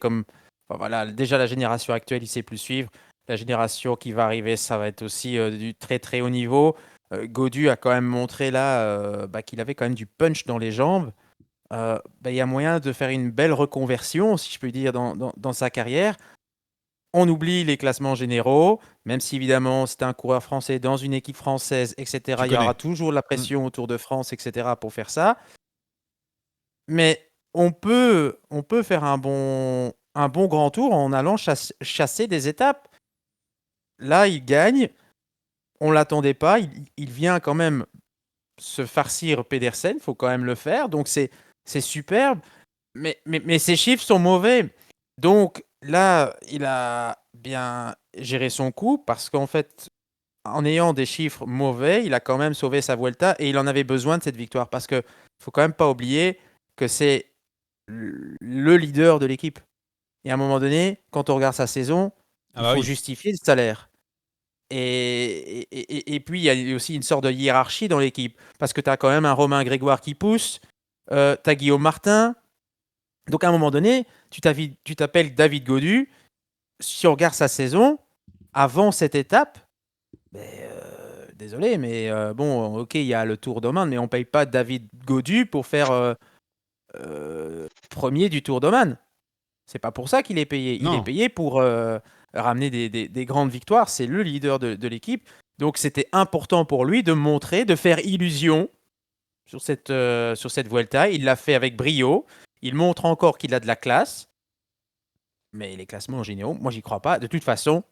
voilà, déjà la génération actuelle, il sait plus suivre. La génération qui va arriver, ça va être aussi du très très haut niveau. Gaudu a quand même montré là qu'il avait quand même du punch dans les jambes. Il y a moyen de faire une belle reconversion, si je puis dire, dans sa carrière. On oublie les classements généraux, même si évidemment c'est un coureur français dans une équipe française, etc. Il y aura toujours de la pression au Tour de France, etc. pour faire ça. Mais on peut faire un bon grand tour en allant chasser des étapes. Là, il gagne. On ne l'attendait pas. Il vient quand même se farcir Pedersen. Il faut quand même le faire. Donc, c'est superbe. Mais ses chiffres sont mauvais. Donc, là, il a bien géré son coup parce qu'en fait, en ayant des chiffres mauvais, il a quand même sauvé sa Vuelta et il en avait besoin de cette victoire parce qu'il ne faut quand même pas oublier que c'est le leader de l'équipe. Et à un moment donné, quand on regarde sa saison, il faut justifier le salaire. Et puis, il y a aussi une sorte de hiérarchie dans l'équipe. Parce que tu as quand même un Romain Grégoire qui pousse, tu as Guillaume Martin. Donc, à un moment donné, tu t'appelles David Gaudu. Si on regarde sa saison, avant cette étape, désolé, mais bon, ok, il y a le Tour d'Oman, mais on ne paye pas David Gaudu pour faire premier du Tour d'Oman. C'est pas pour ça qu'il est payé. Il est payé pour ramener des grandes victoires. C'est le leader de l'équipe. Donc c'était important pour lui de montrer, de faire illusion sur cette Vuelta. Il l'a fait avec brio. Il montre encore qu'il a de la classe. Mais les classements généraux, moi j'y crois pas. De toute façon,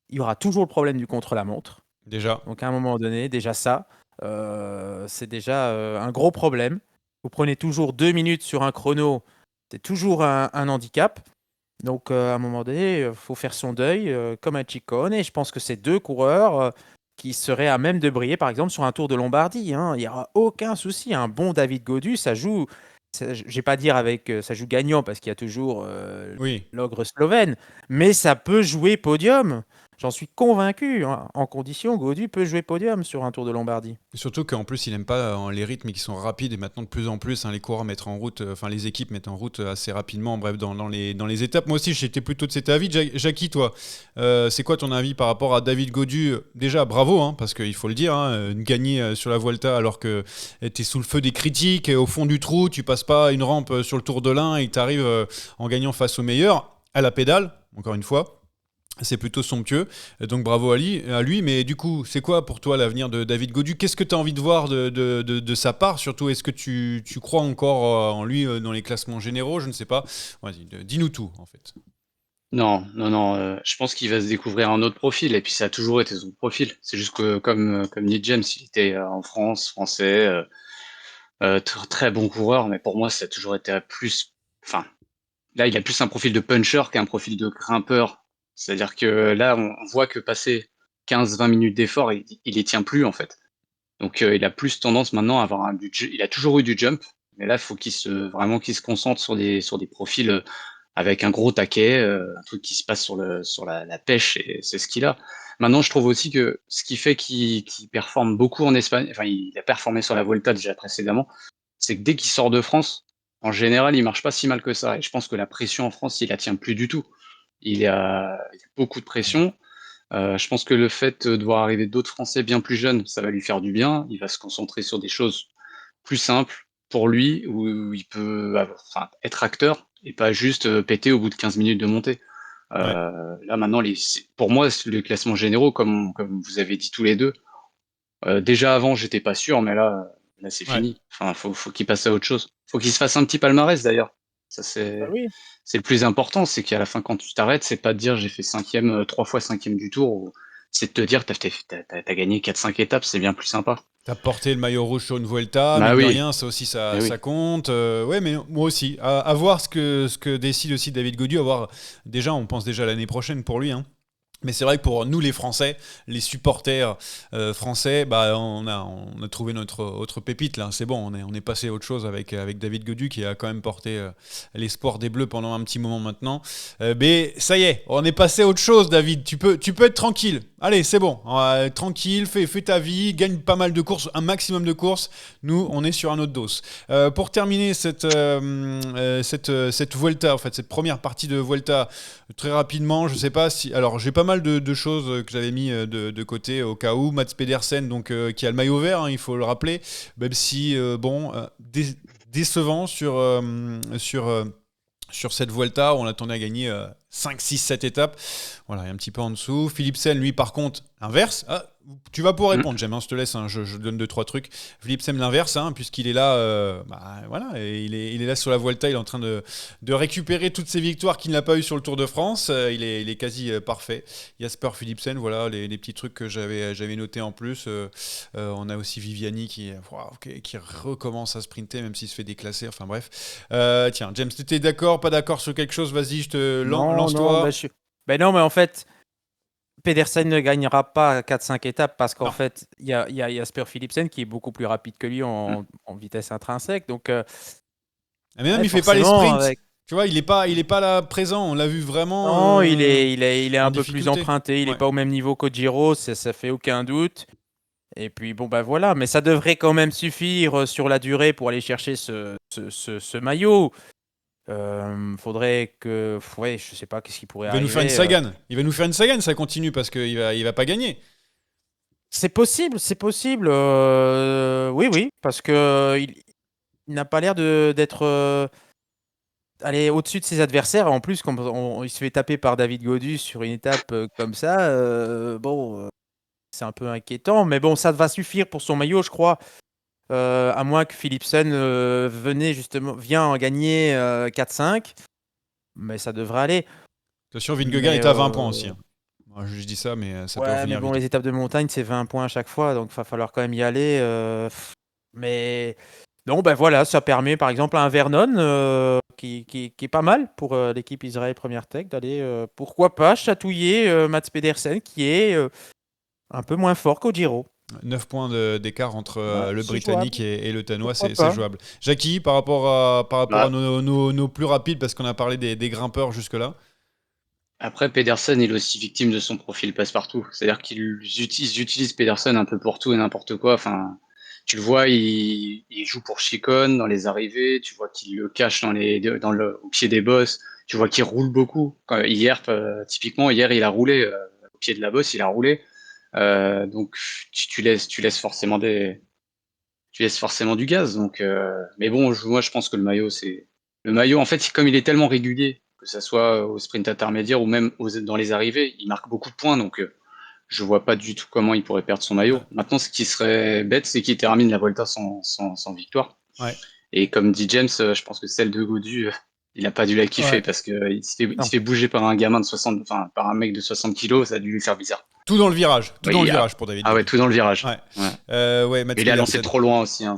il y aura toujours le problème du contre-la-montre. Déjà. Donc à un moment donné, déjà ça, c'est déjà un gros problème. Vous prenez toujours 2 minutes sur un chrono, c'est toujours un handicap. Donc à un moment donné, il faut faire son deuil comme un Ciccone. Et je pense que c'est 2 coureurs qui seraient à même de briller, par exemple, sur un Tour de Lombardie. Il n'y aura aucun souci. Un bon David Gaudu, ça joue, je ne vais pas dire ça joue gagnant parce qu'il y a toujours l'ogre slovène, mais ça peut jouer podium. J'en suis convaincu. En condition, Gaudu peut jouer podium sur un Tour de Lombardie. Surtout qu'en plus, il n'aime pas les rythmes qui sont rapides et maintenant de plus en plus, les coureurs mettent en route, les équipes mettent en route assez rapidement. Bref, dans les étapes. Moi aussi, j'étais plutôt de cet avis. Jackie, toi, c'est quoi ton avis par rapport à David Gaudu? Déjà, bravo, parce qu'il faut le dire, gagner sur la Vuelta alors que tu es sous le feu des critiques, au fond du trou, tu passes pas une rampe sur le Tour de l'Ain et tu arrives en gagnant face aux meilleurs à la pédale, encore une fois. C'est plutôt somptueux, donc bravo à lui. Mais du coup, c'est quoi pour toi l'avenir de David Gaudu? Qu'est-ce que tu as envie de voir de sa part? Surtout, est-ce que tu crois encore en lui dans les classements généraux? Je ne sais pas. Vas-y, dis-nous tout, en fait. Non, je pense qu'il va se découvrir un autre profil, et puis ça a toujours été son profil. C'est juste que, comme dit James, il était en France, français, très bon coureur, mais pour moi, ça a toujours été plus... Enfin, là, il a plus un profil de puncher qu'un profil de grimpeur. C'est-à-dire que là, on voit que passer 15-20 minutes d'effort, il les tient plus, en fait. Donc, il a plus tendance maintenant à avoir il a toujours eu du jump, mais là, il faut qu'il se concentre sur des profils avec un gros taquet, un truc qui se passe sur la pêche, et c'est ce qu'il a. Maintenant, je trouve aussi que ce qui fait qu'il performe beaucoup en Espagne, enfin, il a performé sur la Vuelta déjà précédemment, c'est que dès qu'il sort de France, en général, il marche pas si mal que ça. Et je pense que la pression en France, il la tient plus du tout. Il y a beaucoup de pression. Je pense que le fait de voir arriver d'autres Français bien plus jeunes, ça va lui faire du bien. Il va se concentrer sur des choses plus simples, pour lui où il peut être acteur et pas juste péter au bout de 15 minutes de montée. Ouais. Là maintenant, pour moi, les classements généraux, comme vous avez dit tous les deux, déjà avant, j'étais pas sûr, mais là c'est Ouais. fini. Enfin, faut qu'il passe à autre chose. Faut qu'il se fasse un petit palmarès d'ailleurs. Ça, Bah oui. c'est le plus important, c'est qu'à la fin, quand tu t'arrêtes, c'est pas de dire j'ai fait cinquième, 3 fois cinquième du tour, c'est de te dire t'as gagné 4-5 étapes, c'est bien plus sympa. T'as porté le maillot rouge sur une Vuelta, Bah mine de oui, rien, ça aussi, ça, eh oui. ça compte. Ouais, mais moi aussi. À voir ce que décide aussi David Gaudu. Déjà, on pense déjà à l'année prochaine pour lui, hein. Mais c'est vrai que pour nous les Français, les supporters français, bah, on a trouvé notre autre pépite là. C'est bon, on est passé à autre chose avec David Godu qui a quand même porté l'espoir des Bleus pendant un petit moment maintenant. Mais ça y est, on est passé à autre chose, David. Tu peux être tranquille. Allez, c'est bon. Tranquille, fais ta vie, gagne pas mal de courses, un maximum de courses. Nous, on est sur un autre dos. Pour terminer cette Vuelta, en fait, cette première partie de Vuelta, très rapidement, je sais pas si. Alors, j'ai pas mal de choses que j'avais mis de côté au cas où. Mats Pedersen, donc, qui a le maillot vert, hein, il faut le rappeler, même si, décevant sur cette Vuelta, on l'attendait à gagner 5, 6, 7 étapes. Voilà, il est un petit peu en dessous. Philipsen, lui, par contre, inverse. Ah, tu vas pouvoir répondre, J'aime, je te laisse, je donne 2-3 trucs. Philipsen, l'inverse, puisqu'il est là, voilà, et il est là sur la Vuelta, il est en train de récupérer toutes ses victoires qu'il n'a pas eues sur le Tour de France. Il est quasi parfait. Jasper Philipsen, voilà, les petits trucs que j'avais notés en plus. On a aussi Viviani qui recommence à sprinter, même s'il se fait déclasser, enfin bref. Tiens, James, t'étais d'accord, pas d'accord sur quelque chose? Vas-y, Non, lance-toi. non, mais en fait, Pedersen ne gagnera pas 4-5 étapes parce qu'en Non. fait, il y a Jasper Philipsen qui est beaucoup plus rapide que lui en vitesse intrinsèque. Donc, Mais même, ouais, il fait pas les forcément, sprints. Tu vois, il est pas là présent. On l'a vu vraiment non, il est en un peu plus difficulté. emprunté. Il n'est Ouais. pas au même niveau qu'au Giro, ça fait aucun doute. Et puis, bon, bah voilà. Mais ça devrait quand même suffire sur la durée pour aller chercher ce maillot. Faudrait que. Ouais, je sais pas qu'est-ce qui pourrait Il va nous faire une arriver. Sagan. Il va nous faire une Sagan, ça continue, parce qu'il va pas gagner. C'est possible, c'est possible. Oui, parce que il n'a pas l'air d'être allé au-dessus de ses adversaires. En plus, quand il se fait taper par David Gaudu sur une étape comme ça, c'est un peu inquiétant. Mais bon, ça va suffire pour son maillot, je crois. À moins que Philipsen vient en gagner 4-5. Mais ça devrait aller. Attention, Vingegaard Mais est à 20 points aussi. Moi, je dis ça, mais ça peut ouais, mais revenir bon, vite. les étapes de montagne, c'est 20 points à chaque fois, donc il va falloir quand même y aller. Mais non, ben voilà, ça permet par exemple à un Vernon qui est pas mal pour l'équipe Israël Première Tech d'aller, pourquoi pas, chatouiller Mats Pedersen qui est un peu moins fort qu'au Giro. 9 points d'écart entre Ouais, le c'est Britannique jouable. et le Danois, Pourquoi c'est pas. jouable. Jackie, par rapport à Bah, nos plus rapides, parce qu'on a parlé des grimpeurs jusque-là. après, Pedersen, il est aussi victime de son profil passe-partout. C'est-à-dire qu'ils utilisent Pedersen un peu pour tout et n'importe quoi. Enfin, tu le vois, il joue pour Chicone dans les arrivées. Tu vois qu'il le cache au pied des bosses. Tu vois qu'il roule beaucoup. Typiquement, hier, il a roulé au pied de la bosse, il a roulé. Donc, tu laisses forcément du gaz. Donc, mais bon, moi, je pense que le maillot. En fait, comme il est tellement régulier, que ça soit au sprint intermédiaire ou même dans les arrivées, il marque beaucoup de points. Donc, je vois pas du tout comment il pourrait perdre son maillot. Maintenant, ce qui serait bête, c'est qu'il termine la Volta sans victoire. Ouais. Et comme dit James, je pense que celle de Gaudu, il a pas dû la kiffer Ouais. parce que il Non. se fait bouger par un gamin de 60, enfin, par un mec de 60 kilos, ça a dû lui faire bizarre. Tout dans le virage. Tout Ouais, dans le virage pour David ah ouais, Gaudu. tout dans le virage. Ouais. Ouais. Mats Mais il a lancé Pedersen. trop loin aussi. Hein.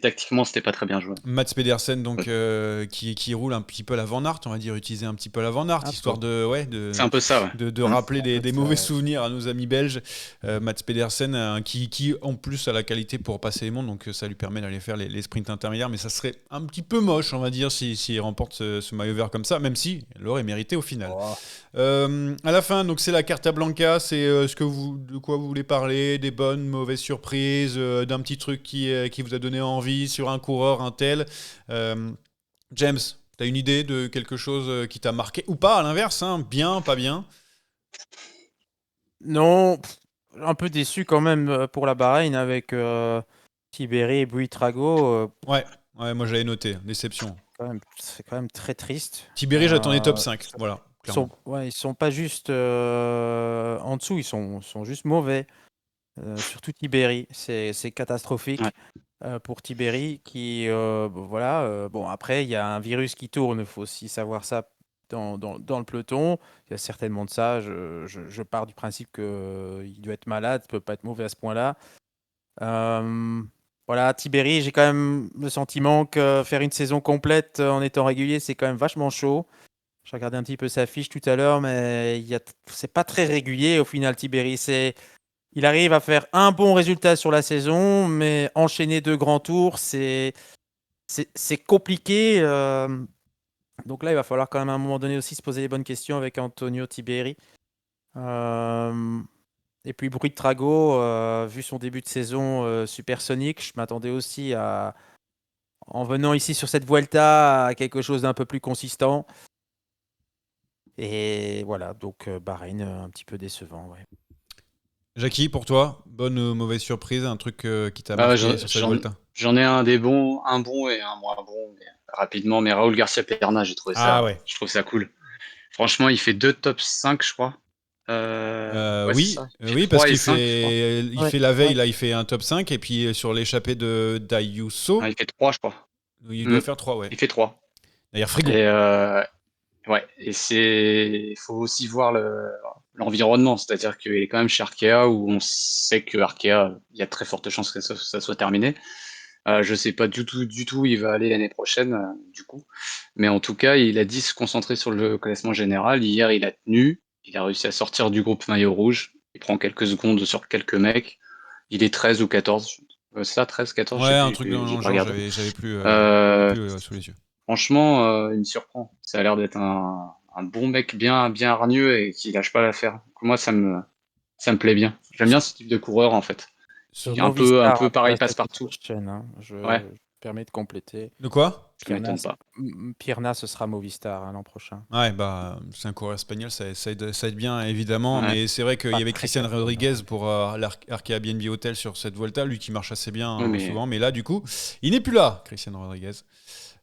Tactiquement, c'était pas très bien joué. Mats Pedersen, donc, Ouais. qui roule un petit peu la Van Aert, on va dire, utiliser un petit peu la Van Aert, Un histoire C'est un peu ça, ouais. de rappeler Un peu des ça, mauvais ouais. souvenirs à nos amis belges. Mats Pedersen, qui en plus a la qualité pour passer les mondes, donc ça lui permet d'aller faire les sprints intermédiaires, mais ça serait un petit peu moche, on va dire, s'il remporte ce maillot vert comme ça, même si il l'aurait mérité au final. Oh. À la fin, donc c'est la Carta Blanca, c'est de quoi vous voulez parler, des bonnes, mauvaises surprises, d'un petit truc qui vous a donné envie sur un coureur, un tel. James, t'as une idée de quelque chose qui t'a marqué ou pas, à l'inverse, bien, pas bien? Non, un peu déçu quand même pour la Bahreïn avec Tiberi et Buitrago, Ouais, moi j'avais noté. Déception. c'est quand même très triste. Tiberi, j'attendais top Euh, 5. Voilà, Ils sont, clairement. ouais, ils sont pas juste en dessous, sont juste mauvais. Surtout Tiberi, c'est Ouais. catastrophique pour Tiberi qui, voilà. Bon, après, il y a un virus qui tourne, il faut aussi savoir ça dans le peloton. Il y a certainement de ça. Je pars du principe qu'il doit être malade, il peut pas être mauvais à ce point-là. Euh, voilà, Tiberi, j'ai quand même le sentiment que faire une saison complète en étant régulier, c'est quand même vachement chaud. J'ai regardé un petit peu sa fiche tout à l'heure, mais c'est pas très régulier au final, Tiberi. Il arrive à faire un bon résultat sur la saison, mais enchaîner 2 grands tours, c'est compliqué. Donc là, il va falloir quand même à un moment donné aussi se poser les bonnes questions avec Antonio Tiberi. Euh, et puis Bruit de Trago, vu son début de saison supersonique, je m'attendais aussi en venant ici sur cette Vuelta, à quelque chose d'un peu plus consistant. Et voilà, donc Bahreïn, un petit peu décevant. Ouais. Jackie, pour toi, bonne ou mauvaise surprise, un truc qui t'a Ah, marqué sur cette Volta? j'en ai un bon et un moins bon, mais rapidement. Mais Raúl Garcia Perna, Ah ouais. je trouve ça cool. Franchement, il fait 2 top 5, je crois. Ouais, c'est Oui, ça. Il fait oui, parce 3 et qu'il 5, je crois. il Ouais, fait la veille, ouais. là, il fait un top 5, et puis sur l'échappée Ah, d'Ayuso, il fait 3, je crois. il Hmm. doit faire 3, ouais. Il fait 3. D'ailleurs, frigo. Et ouais, et il faut aussi voir l'environnement, c'est-à-dire qu'il est quand même chez Arkea où on sait que Arkea, il y a très forte chance que ça soit terminé. Je sais pas du tout où il va aller l'année prochaine, du coup. Mais en tout cas, il a dit se concentrer sur le classement général. Hier, il a tenu. Il a réussi à sortir du groupe maillot rouge. Il prend quelques secondes sur quelques mecs. Il est 13 ou 14. C'est ça, 13, 14, je sais Ouais, un plus, truc dans j'ai le pas genre, regardé. j'avais Euh, plus sous les yeux. Franchement, il me surprend. Ça a l'air d'être un bon mec bien hargneux et qui lâche pas l'affaire. Moi, ça me plaît bien. J'aime bien ce type de coureur, en fait. Qui est un Movistar peu pour pareil, la saison passe-partout. prochaine. Hein. Je Ouais, me permets de compléter. De quoi? ça m'étonne pas. Pirna, ce sera Movistar l'an prochain. Ouais, bah, c'est un coureur espagnol, ça aide bien, évidemment, Ouais, mais c'est vrai qu'il Pas y avait très Christian capable, Rodriguez hein. pour l'Arkea BNB Hotel sur cette Volta, lui qui marche assez bien ouais, mais... souvent, mais là, du coup, il n'est plus là, Christian Rodriguez.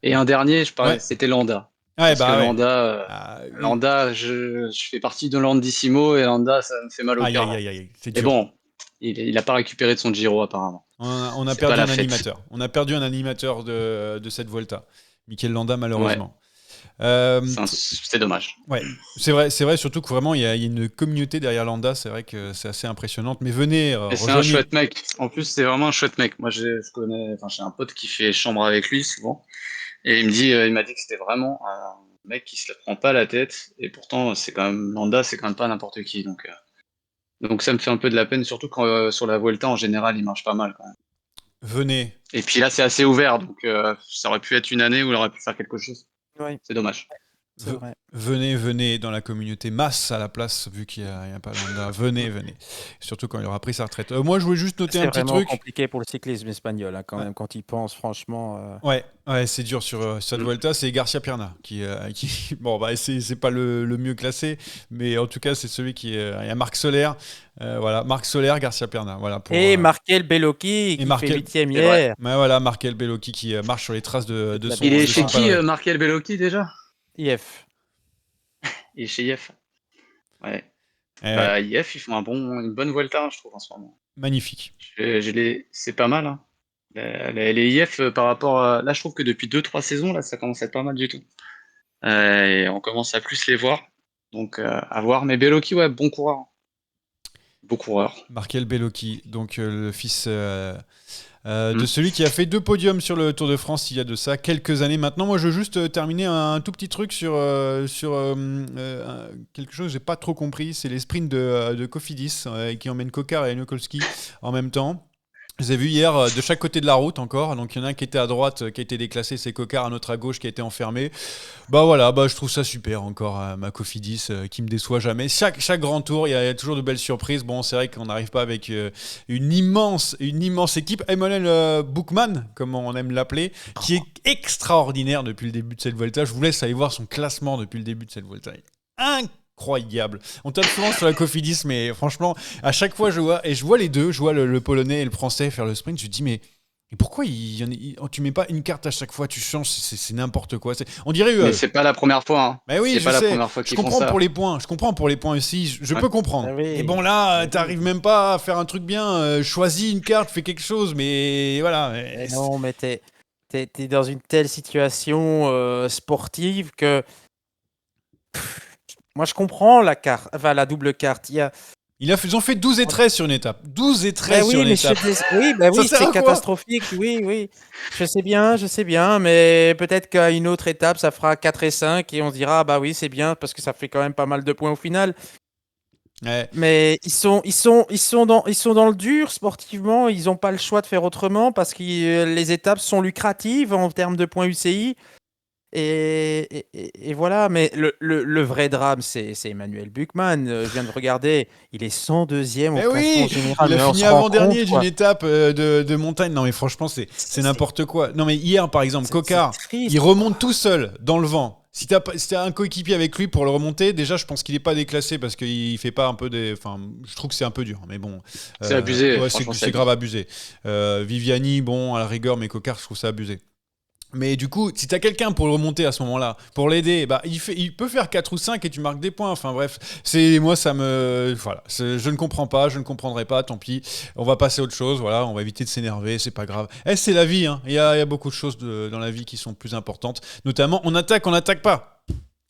Et un dernier, je parlais, Ouais, c'était Landa. ouais, Parce que bah ouais. Oui. Landa, je fais partie de Landissimo et Landa, ça me fait mal au Aïe, cœur aïe, là. aïe, aïe, c'est Mais dur. bon, il a pas récupéré de son Giro apparemment. On a C'est pas perdu la un fête. animateur. On a perdu un animateur de cette Volta. Mikel Landa, Ouais, malheureusement. Euh, c'est dommage. ouais, c'est vrai, surtout que vraiment, il y a une communauté derrière Landa, c'est vrai que c'est assez impressionnant. Mais venez, Et c'est un rejoignez. chouette mec. En plus, c'est vraiment un chouette mec. Moi, je connais, enfin, j'ai un pote qui fait chambre avec lui souvent. Et il m'a dit que c'était vraiment un mec qui se la prend pas la tête. Et pourtant, c'est quand même, Landa, c'est quand même pas n'importe qui. Donc ça me fait un peu de la peine, surtout quand sur la Vuelta, en général, il marche pas mal quand même. Venez. Et puis là, c'est assez ouvert. Donc ça aurait pu être une année où il aurait pu faire quelque chose. Oui, C'est dommage. c'est vrai. Venez dans la communauté masse à la place, vu qu'il n'y a pas Landa. Venez. Surtout quand il aura pris sa retraite. Moi, je voulais juste noter C'est un petit vraiment truc. compliqué pour le cyclisme espagnol, hein, quand Ouais. même, quand il pense, franchement. Ouais, c'est dur sur cette Mm. Vuelta. C'est Garcia Pierna bon, bah, c'est pas le mieux classé, mais en tout cas, c'est celui qui. Il y a Marc Soler. Voilà, Marc Soler, Garcia Pierna. Voilà, Et Markel Bellocchi, qui fait Markel. 8e C'est vrai. hier. Ouais, voilà, Markel Bellocchi qui marche sur les traces de, C'est de de la son, Il belle est de chez son histoire. qui, padré. Markel Bellocchi déjà? IF. Il est chez IF. Ouais. Ouais, Bah, IF, ils font une bonne Vuelta, hein, je trouve, en ce moment. magnifique. C'est pas mal, hein. Les IF, par rapport à... Là, je trouve que depuis 2-3 saisons, là, ça commence à être pas mal du tout. Et on commence à plus les voir. Donc, à voir. Mais Bellocchi, ouais, bon coureur. Bon coureur. Markel Bellocchi, donc le fils de Mm. celui qui a fait 2 podiums sur le Tour de France il y a de ça quelques années maintenant. Moi, je veux juste terminer un tout petit truc sur quelque chose que j'ai pas trop compris. C'est les sprints de Cofidis qui emmènent Kokar et Nikolski en même temps. Je les ai vus hier de chaque côté de la route encore. Donc il y en a un qui était à droite, qui a été déclassé, c'est Kokar, un autre à gauche qui a été enfermé. Bah voilà, bah je trouve ça super encore, ma Cofidis qui me déçoit jamais. Chaque grand tour, il y a toujours de belles surprises. Bon, c'est vrai qu'on n'arrive pas avec une immense équipe. Emmanuel Boukman, comme on aime l'appeler, qui est extraordinaire depuis le début de cette Vuelta. Je vous laisse aller voir son classement depuis le début de cette Vuelta. Incroyable. On tape souvent sur la Cofidis, mais franchement, à chaque fois je vois les deux, je vois le Polonais et le Français faire le sprint, je me dis mais Et pourquoi tu mets pas une carte à chaque fois, tu changes, c'est n'importe quoi. On dirait. Mais c'est pas la première fois. Hein. Mais oui, c'est je pas sais. la première fois Je qu'ils font comprends ça. pour les points. Je comprends pour les points aussi. Je Ouais. peux comprendre. Ah oui. Et bon là, Ah oui. t'arrives même pas à faire un truc bien. Choisis une carte, fais quelque chose, mais voilà. Mais non, mais t'es dans une telle situation sportive que moi je comprends la carte, enfin la double carte. Ils ont fait 12 et 13 sur une étape. 12 et 13 Bah sur une oui, étape. oui, Ça sert à c'est quoi catastrophique. Oui. Je sais bien, mais peut-être qu'à une autre étape, ça fera 4 et 5 et on se dira, bah oui, c'est bien parce que ça fait quand même pas mal de points au final. Ouais. Mais ils sont dans le dur sportivement, ils n'ont pas le choix de faire autrement parce que les étapes sont lucratives en termes de points UCI. Et voilà, mais le vrai drame, c'est Emmanuel Buchmann. Je viens de regarder, il est 102e au Mais classement oui, général. il a Mais on fini se rend avant-dernier compte, d'une quoi. étape de montagne. Non mais franchement, c'est C'est- n'importe quoi. Non mais hier, par exemple, c'est Cocard, triste. il remonte tout seul dans le vent. Si t'as un coéquipier avec lui pour le remonter, déjà je pense qu'il est pas déclassé parce qu'il fait pas un peu des. Enfin, je trouve que c'est un peu dur, mais bon. C'est abusé, Ouais, franchement, c'est grave abusé. Viviani, bon, à la rigueur, mais Cocard, je trouve ça abusé. Mais du coup, si t'as quelqu'un pour le remonter à ce moment-là, pour l'aider, bah il peut faire 4 ou 5 et tu marques des points. Enfin bref, moi ça me voilà, je ne comprends pas, je ne comprendrai pas. Tant pis, on va passer à autre chose. Voilà, on va éviter de s'énerver, c'est pas grave. C'est la vie. Hein. Il y a beaucoup de choses dans la vie qui sont plus importantes. Notamment, on n'attaque pas.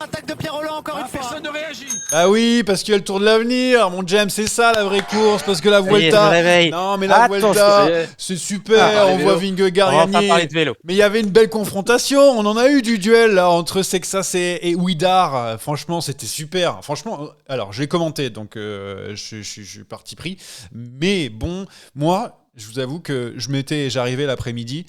Attaque de Pierre Rolland encore une fois. Personne ne réagit. Ah oui, parce qu'il y a le Tour de l'Avenir, mon James, c'est ça la vraie course, parce que la Ça y est, je me Vuelta. réveille. Non, mais la Attention. Vuelta, Ça y est. c'est super, Ah, on les voit vélos. Vingegaard On va pas gagner. parler de vélo. Mais il y avait une belle confrontation, on en a eu du duel là entre Sexas et Ouidar. Franchement, c'était super. Franchement, alors j'ai commenté, donc je suis parti pris. Mais bon, moi. Je vous avoue que j'arrivais l'après-midi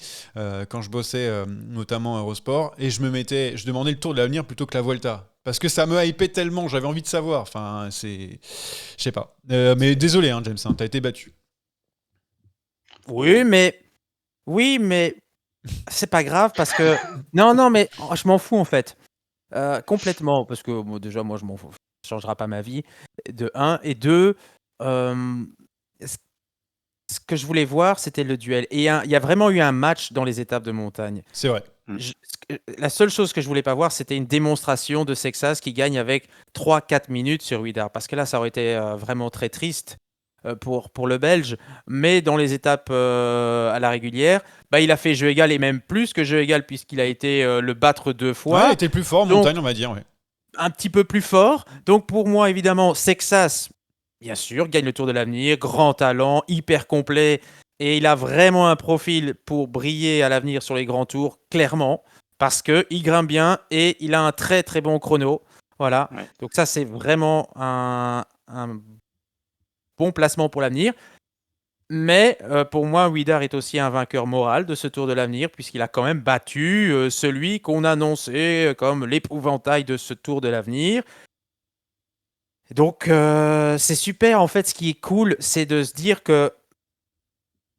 quand je bossais notamment à Eurosport et je demandais le Tour de l'Avenir plutôt que la Vuelta parce que ça me hypait tellement, j'avais envie de savoir. Enfin, je sais pas. Mais désolé, hein, James, hein, t'as été battu. Oui, mais c'est pas grave parce que non, mais je m'en fous en fait. Complètement, parce que bon, déjà, moi, je m'en fous. Ça changera pas ma vie, de un. Et deux, ce que je voulais voir, c'était le duel. Et il y a vraiment eu un match dans les étapes de montagne. C'est vrai. La seule chose que je voulais pas voir, c'était une démonstration de Sexas qui gagne avec 3-4 minutes sur Ouidar. Parce que là, ça aurait été vraiment très triste pour le Belge. Mais dans les étapes à la régulière, bah, il a fait jeu égal et même plus que jeu égal puisqu'il a été le battre 2 fois. Ouais, il était le plus fort en montagne, on va dire. Ouais. Un petit peu plus fort. Donc pour moi, évidemment, Sexas, bien sûr, gagne le Tour de l'Avenir, grand talent, hyper complet, et il a vraiment un profil pour briller à l'avenir sur les grands tours, clairement, parce qu'il grimpe bien et il a un très très bon chrono. Voilà. Ouais. Donc ça, c'est vraiment un bon placement pour l'avenir. Mais pour moi, Ouidar est aussi un vainqueur moral de ce Tour de l'Avenir, puisqu'il a quand même battu celui qu'on annonçait comme l'épouvantail de ce Tour de l'Avenir. Donc, c'est super. En fait, ce qui est cool, c'est de se dire que.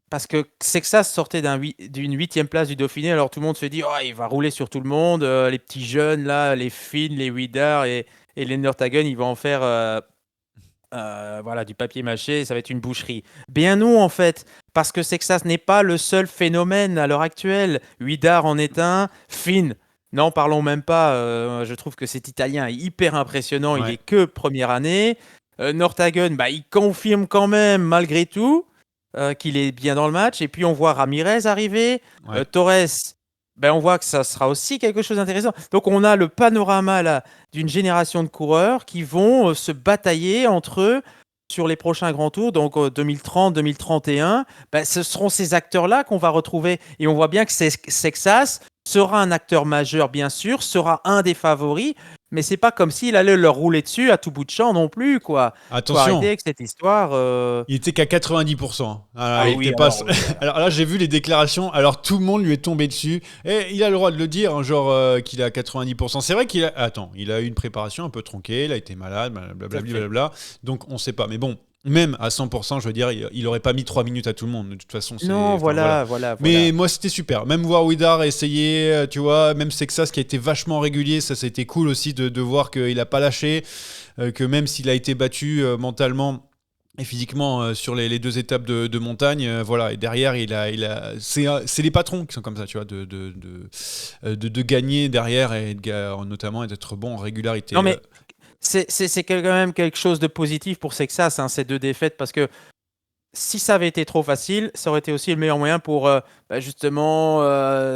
Parce que Sexas sortait d'une 8e place du Dauphiné, alors tout le monde se dit, oh, il va rouler sur tout le monde. Les petits jeunes, là, les Finn, les Ouidar et les Nürthagen, ils vont en faire voilà, du papier mâché, ça va être une boucherie. Bien non, en fait, parce que Sexas n'est pas le seul phénomène à l'heure actuelle. Ouidar en est un, Finn. N'en parlons même pas. Je trouve que cet Italien est hyper impressionnant. Ouais. Il est que première année. Nürthagen, bah, il confirme quand même, malgré tout, qu'il est bien dans le match. Et puis, on voit Ramirez arriver. Ouais. Torres, ben, on voit que ça sera aussi quelque chose d'intéressant. Donc, on a le panorama là, d'une génération de coureurs qui vont se batailler entre eux sur les prochains grands tours, donc 2030, 2031. Ben, ce seront ces acteurs-là qu'on va retrouver. Et on voit bien que Sexas sera un acteur majeur, bien sûr, sera un des favoris, mais c'est pas comme s'il allait leur rouler dessus à tout bout de champ non plus, quoi. Faut Attention, arrêter avec cette histoire. il était qu'à 90%. Alors, Ah il oui, était pas... alors, oui. alors là, j'ai vu les déclarations. Alors tout le monde lui est tombé dessus. Et il a le droit de le dire, hein, genre qu'il est à 90%. C'est vrai qu'il a... Attends, il a eu une préparation un peu tronquée, il a été malade, blablabla. Donc on sait pas. Mais bon, même à 100%, je veux dire, il aurait pas mis 3 minutes à tout le monde. De toute façon, Non, enfin, voilà. Mais moi, c'était super. Même voir Ouidar essayer, tu vois, même Sexas qui a été vachement régulier, ça c'était cool aussi de voir qu'il a pas lâché, que même s'il a été battu mentalement, et physiquement sur les deux étapes de montagne, voilà. Et derrière, c'est les patrons qui sont comme ça, tu vois, de gagner derrière et notamment et d'être bon en régularité. Non, mais c'est quand même quelque chose de positif pour Sexas, hein, ces 2 défaites, parce que si ça avait été trop facile, ça aurait été aussi le meilleur moyen pour justement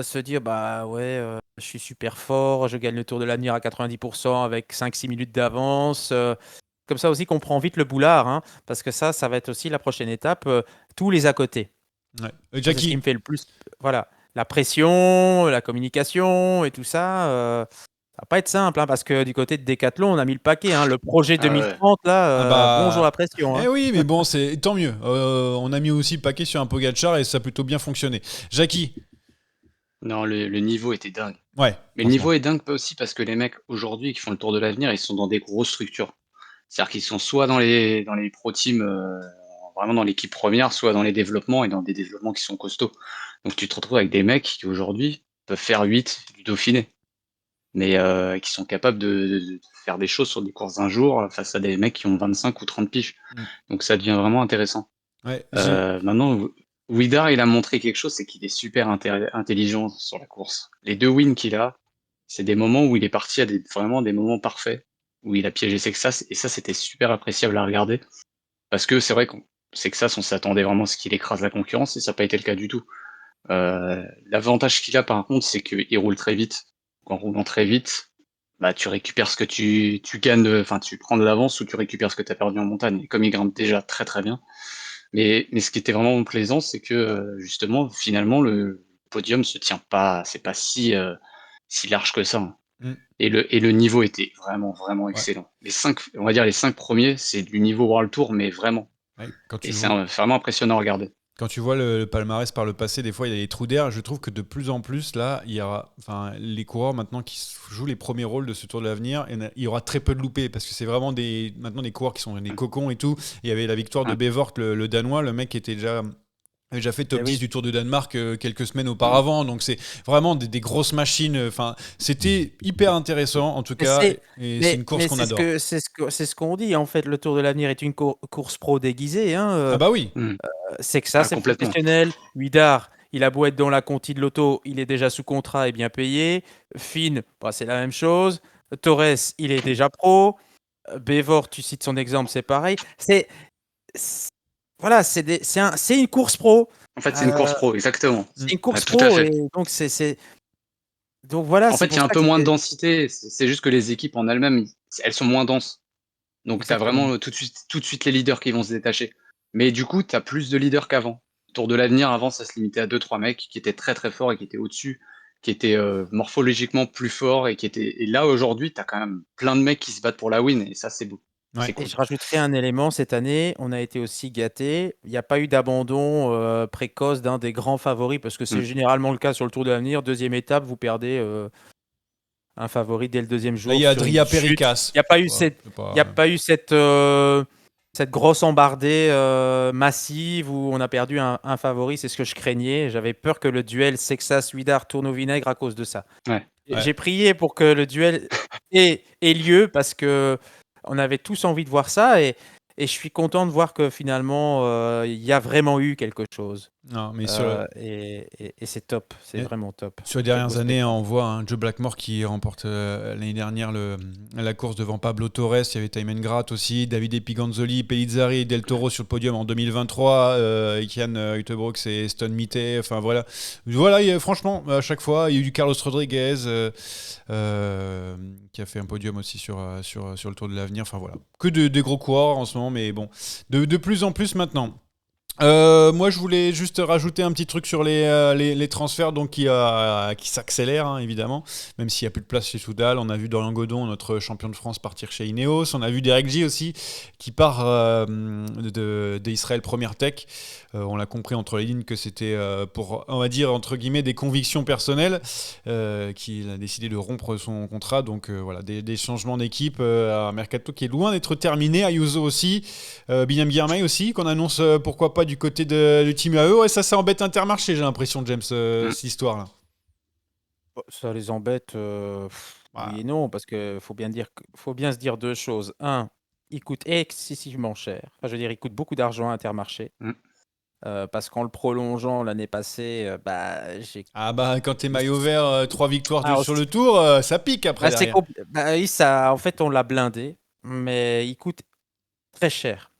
se dire bah ouais, je suis super fort, je gagne le Tour de l'Avenir à 90% avec 5-6 minutes d'avance. Comme ça aussi qu'on prend vite le boulard, hein, parce que ça va être aussi la prochaine étape, tous les à côté. Ouais. C'est ce qui Jackie, me fait le plus. Voilà, la pression, la communication et tout ça. Ça va pas être simple, hein, parce que du côté de Decathlon, on a mis le paquet, hein, le projet Ah ouais. 2030 là, bonjour la pression, hein. oui, mais bon, c'est tant mieux. On a mis aussi le paquet sur un Pogacar et ça a plutôt bien fonctionné. Jackie, Non, le niveau était dingue. ouais, Mais le franchement. niveau est dingue aussi parce que les mecs aujourd'hui qui font le Tour de l'Avenir, ils sont dans des grosses structures. C'est-à-dire qu'ils sont soit dans les pro teams, vraiment dans l'équipe première, soit dans les développements et dans des développements qui sont costauds. Donc tu te retrouves avec des mecs qui aujourd'hui peuvent faire 8 du Dauphiné, mais qui sont capables de faire des choses sur des courses d'un jour face à des mecs qui ont 25 ou 30 piges. Mm. Donc ça devient vraiment intéressant. Ouais, Maintenant, Widar, il a montré quelque chose, c'est qu'il est super intelligent sur la course. Les 2 wins qu'il a, c'est des moments où il est parti à vraiment des moments parfaits, où il a piégé Sexas, et ça, c'était super appréciable à regarder. Parce que c'est vrai que Sexas, on s'attendait vraiment à ce qu'il écrase la concurrence, et ça n'a pas été le cas du tout. L'avantage qu'il a, par contre, c'est qu'il roule très vite. En roulant très vite, bah, tu récupères ce que tu gagnes, enfin, tu prends de l'avance ou tu récupères ce que tu as perdu en montagne. Et comme il grimpe déjà très très bien, mais ce qui était vraiment plaisant, c'est que justement, finalement, le podium se tient pas, c'est pas si large que ça, hein. Mm. Et le niveau était vraiment, vraiment Ouais. excellent. On va dire les 5 premiers, c'est du niveau World Tour, mais vraiment. Ouais, quand tu Et vois, c'est vraiment impressionnant à regarder. quand tu vois le palmarès par le passé, des fois il y a des trous d'air. Je trouve que de plus en plus, là, il y aura, enfin, les coureurs maintenant qui jouent les premiers rôles de ce Tour de l'Avenir, il y aura très peu de loupés parce que c'est vraiment maintenant des coureurs qui sont des cocons et tout. Il y avait la victoire de Ouais. Bevort, le Danois, le mec qui était déjà fait top Eh 10 oui. du Tour de Danemark quelques semaines auparavant. Donc c'est vraiment des grosses machines. Enfin, c'était hyper intéressant en tout Mais cas. c'est- Et c'est une course qu'on adore. c'est ce qu'on dit, en fait, le Tour de l'Avenir est une course pro déguisée, hein. Ah bah oui. Mm. C'est que ça, Ah, c'est complètement. professionnel. Huidar, il a beau être dans la Conti de l'auto, il est déjà sous contrat et bien payé. Finn, bah, c'est la même chose. Torres, il est déjà pro. Bévor, tu cites son exemple, c'est pareil. C'est- voilà, c'est une course pro. En fait, c'est une course pro, exactement. C'est une Ah, course tout à pro fait. et donc voilà, En c'est fait, il pour y a un ça peu que moins de c'était densité. C'est juste que les équipes en elles-mêmes, elles sont moins denses. Donc, tu as exactement. vraiment tout de suite les leaders qui vont se détacher. Mais du coup, tu as plus de leaders qu'avant. Tour de l'avenir, avant, ça se limitait à 2-3 mecs qui étaient très très forts et qui étaient au-dessus, qui étaient morphologiquement plus forts et qui étaient. Et là, aujourd'hui, tu as quand même plein de mecs qui se battent pour la win et ça, c'est beau. Ouais. C'est Et cool. je rajouterai un élément, cette année, on a été aussi gâtés. Il n'y a pas eu d'abandon précoce d'un des grands favoris, parce que c'est Mm. généralement le cas sur le Tour de l'Avenir. Deuxième étape, vous perdez un favori dès le deuxième Là, il jour y a sur une Adria chute. Pericas. Il n'y a pas eu C'est pas- il y a pas eu cette grosse embardée massive où on a perdu un favori. C'est ce que je craignais. J'avais peur que le duel Sexas-Huidar tourne au vinaigre à cause de ça. Ouais. Ouais. J'ai prié pour que le duel ait lieu parce que on avait tous envie de voir ça et je suis content de voir que finalement il y a vraiment eu quelque chose. Non, mais Et c'est top, c'est Et- vraiment top. sur les Quel dernières beau années, spectacle. on voit Joe Blackmore qui remporte l'année dernière la course devant Pablo Torres. Il y avait Thymen Gratt aussi, David Epiganzoli, Pellizzari, Del Toro sur le podium en 2023, Kian Utebrooks et Stone Mitey. Enfin voilà, franchement, à chaque fois, il y a eu du Carlos Rodriguez qui a fait un podium aussi sur le Tour de l'Avenir. Enfin voilà, que des gros coureurs en ce moment, mais bon, de plus en plus maintenant. Moi, je voulais juste rajouter un petit truc sur les transferts donc qui s'accélèrent, hein, évidemment, même s'il n'y a plus de place chez Soudal. On a vu Dorian Godon, notre champion de France, partir chez Ineos. On a vu Derek J aussi, qui part d'Israël Première Tech. On l'a compris entre les lignes que c'était pour, on va dire, entre guillemets, des convictions personnelles, qu'il a décidé de rompre son contrat. Donc voilà, des changements d'équipe, un mercato qui est loin d'être terminé. Ayuso aussi, Binyam Guillermay aussi, qu'on annonce pourquoi pas du côté du team AE. Ouais, ça embête Intermarché, j'ai l'impression, James, cette histoire-là. Ça les embête, Ah. oui et non, parce que faut bien se dire deux choses. Un, il coûte excessivement cher. Enfin, je veux dire, il coûte beaucoup d'argent à Intermarché. Parce qu'en le prolongeant l'année passée, j'ai. Ah bah quand t'es maillot vert, 3 victoires Alors, sur le tour, ça pique après derrière. Oui, ça, en fait, on l'a blindé, mais il coûte très cher.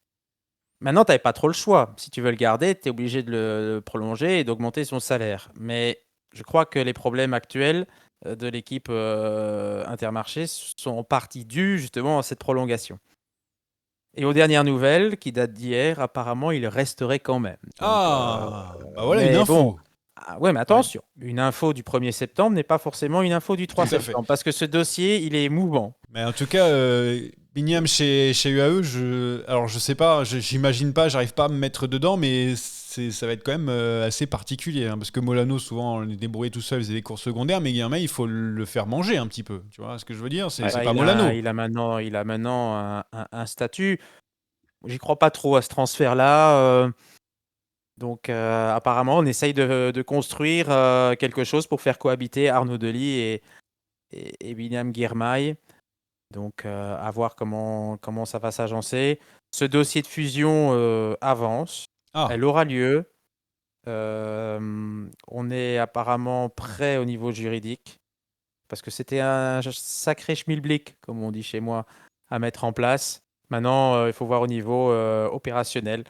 Maintenant, tu n'avais pas trop le choix. Si tu veux le garder, tu es obligé de le prolonger et d'augmenter son salaire. Mais je crois que les problèmes actuels de l'équipe Intermarché sont en partie dus justement à cette prolongation. Et aux dernières nouvelles, qui datent d'hier, apparemment, il resterait quand même. Donc, bah voilà une info. Bon, ouais, mais attention, une info du 1er septembre n'est pas forcément une info du 3 Tout à fait. septembre, parce que ce dossier, il est mouvant. Mais en tout cas, Bignam chez UAE, je sais pas, j'imagine pas, j'arrive pas à me mettre dedans, mais ça va être quand même assez particulier, hein, parce que Molano, souvent, on est débrouillé tout seul, faisait des cours secondaires, mais Guillermin, il faut le faire manger un petit peu. Tu vois ce que je veux dire ? C'est pas Molano. Il a maintenant un statut. J'y crois pas trop à ce transfert-là. Donc, apparemment, on essaye de construire quelque chose pour faire cohabiter Arnaud Delis et Binyam Girmay. Donc, à voir comment ça va s'agencer. Ce dossier de fusion avance. Elle aura lieu. On est apparemment prêt au niveau juridique. Parce que c'était un sacré schmilblick, comme on dit chez moi, à mettre en place. Maintenant, il faut voir au niveau opérationnel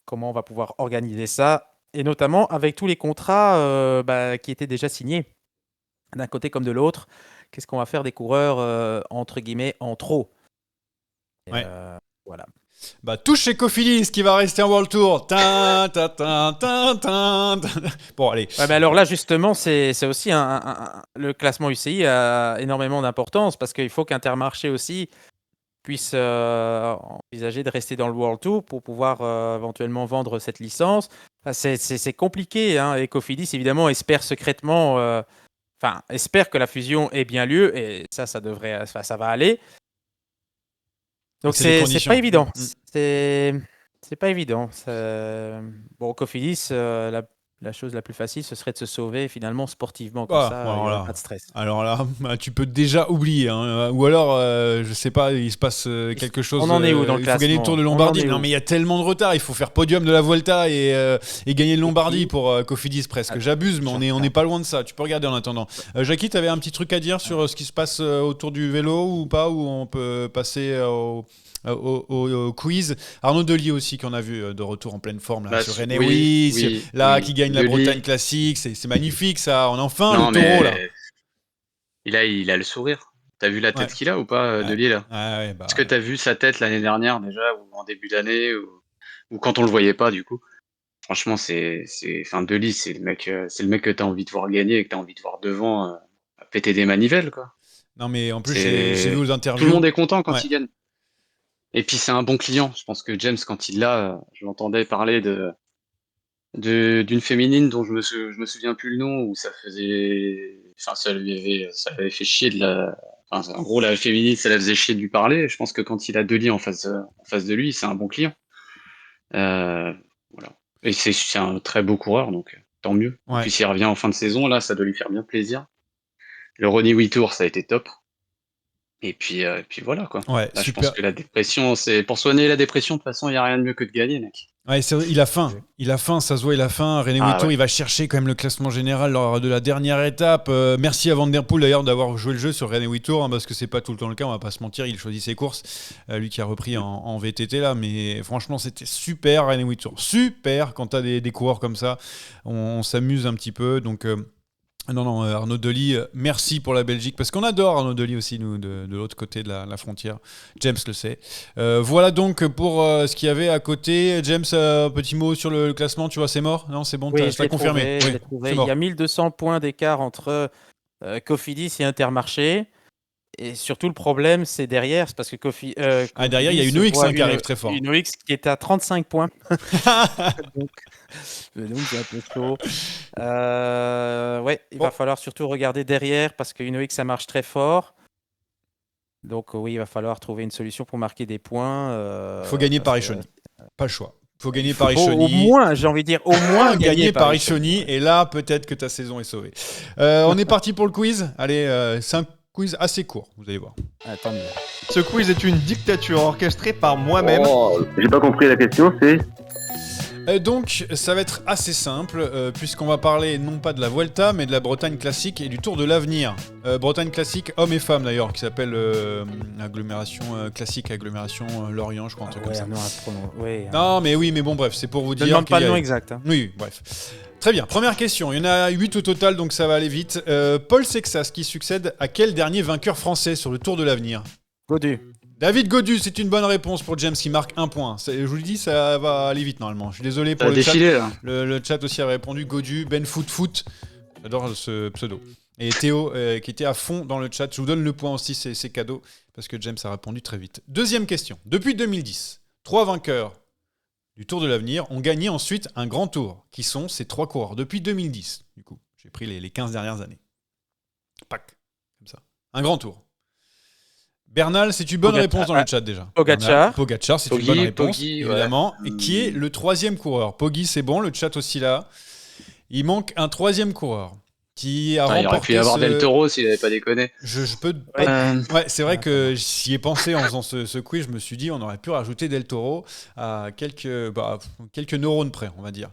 comment on va pouvoir organiser ça. Et notamment avec tous les contrats qui étaient déjà signés, d'un côté comme de l'autre. Qu'est-ce qu'on va faire des coureurs, entre guillemets, en trop ? Ouais. Voilà. Bah, touche chez Cofidis qui va rester en World Tour. Bon, allez. Ouais, mais alors là, justement, c'est aussi le classement UCI a énormément d'importance parce qu'il faut qu'Intermarché aussi puisse envisager de rester dans le World Tour pour pouvoir éventuellement vendre cette licence. C'est compliqué, hein, et Cofidis, évidemment, espère secrètement, espère que la fusion ait bien lieu, et ça va aller. Donc c'est pas évident. C'est pas évident. Bon, Cofidis, la chose la plus facile, ce serait de se sauver finalement sportivement comme ça. Il n'y a pas de stress. Alors là, tu peux déjà oublier. Hein. Ou alors, je sais pas, il se passe quelque chose. On en est où dans le classement ? Il faut gagner le Tour de Lombardie. Non, mais il y a tellement de retard. Il faut faire podium de la Vuelta et gagner le Lombardie pour Cofidis presque. J'abuse, mais on n'est pas loin de ça. Tu peux regarder en attendant. Jackie, tu avais un petit truc à dire sur ce qui se passe autour du vélo ou pas, ou on peut passer au quiz. Arnaud Delis aussi qu'on a vu de retour en pleine forme là, sur René qui gagne la Bretagne Classique, c'est magnifique ça, on a enfin le taureau là. Il a le sourire. T'as vu la tête qu'il a ou pas, Delis là ? Est-ce que t'as vu sa tête l'année dernière déjà, ou en début d'année, ou quand on le voyait pas du coup ? Franchement, Delis, c'est le mec que t'as envie de voir gagner et que t'as envie de voir devant péter des manivelles quoi. Non mais en plus j'ai vu aux interviews. Tout le monde est content quand il gagne. Et puis c'est un bon client. Je pense que James, quand il l'a, je l'entendais parler d'une féminine dont je me souviens plus le nom, où ça avait fait chier en gros la féminine, ça la faisait chier de lui parler. Je pense que quand il a Delis en face de lui, c'est un bon client. Voilà. Et c'est un très beau coureur, donc tant mieux. Et puis s'il revient en fin de saison, là, ça doit lui faire bien plaisir. Le Rony Tour, ça a été top. Et puis voilà quoi. Ouais, là, je pense que la dépression, c'est pour soigner la dépression. De toute façon, il y a rien de mieux que de gagner, mec. Ouais, c'est vrai, il a faim, ça se voit, il a faim. René Wittour, il va chercher quand même le classement général lors de la dernière étape. Merci à Van Der Poel d'ailleurs d'avoir joué le jeu sur René Wittour, hein, parce que c'est pas tout le temps le cas, on va pas se mentir, il choisit ses courses. Lui qui a repris en VTT là, mais franchement c'était super René Wittour, super quand t'as des coureurs comme ça, on s'amuse un petit peu, donc... Non, Arnaud Delis, merci pour la Belgique, parce qu'on adore Arnaud Delis aussi, nous, de l'autre côté de la frontière. James le sait. Voilà donc pour ce qu'il y avait à côté. James, petit mot sur le classement, tu vois, c'est mort ? Non, c'est bon, t'as confirmé. Il y a 1200 points d'écart entre Cofidis et Intermarché. Et surtout, le problème, c'est derrière, c'est parce que derrière, il y a une UX qui arrive très fort. Une UX qui est à 35 points. donc, c'est un peu chaud. Il va falloir surtout regarder derrière, parce qu'une UX, ça marche très fort. Donc oui, il va falloir trouver une solution pour marquer des points. Il faut gagner Paris-Chauny. Pas le choix. Il faut gagner Paris-Chauny. Au moins, j'ai envie de dire, au moins gagner Paris-Chauny. Et là, peut-être que ta saison est sauvée. On est parti pour le quiz. Allez, 5 quiz assez court, vous allez voir. Attends, mais... Ce quiz est une dictature orchestrée par moi-même. J'ai pas compris la question, c'est... Donc, ça va être assez simple, puisqu'on va parler non pas de la Vuelta, mais de la Bretagne classique et du Tour de l'Avenir. Bretagne classique, hommes et femmes d'ailleurs, qui s'appelle agglomération classique, agglomération Lorient, je crois, un truc comme ça. Non, mais oui, mais bon, bref, c'est pour vous Ne dire. demande pas le nom exact. Hein. Oui, bref. Très bien, première question. Il y en a 8 au total, donc ça va aller vite. Paul Sexas, qui succède à quel dernier vainqueur français sur le Tour de l'Avenir ? Godu. David Godu, c'est une bonne réponse pour James qui marque 1 point. Je vous le dis, ça va aller vite normalement. Je suis désolé pour Ça a le chat. défilé, là. Le chat aussi a répondu Godu, Ben Foot. J'adore ce pseudo. Et Théo qui était à fond dans le chat. Je vous donne le point aussi, c'est cadeau, parce que James a répondu très vite. Deuxième question. Depuis 2010, 3 vainqueurs du Tour de l'Avenir ont gagné ensuite un grand tour. Qui sont ces 3 coureurs depuis 2010, du coup. J'ai pris les 15 dernières années. Pac, comme ça. Un grand tour. Bernal, c'est une bonne réponse dans le chat déjà. Pogacar, c'est une bonne réponse, Poggi, évidemment. ouais. Et qui est le 3e coureur. Poggi, c'est bon, le chat aussi là. Il manque un 3e coureur qui a remporté. Il aurait pu y avoir Del Toro s'il n'avait pas déconné. Je peux. Ouais, c'est vrai que j'y ai pensé en faisant ce quiz. Je me suis dit, on aurait pu rajouter Del Toro à quelques neurones près, on va dire.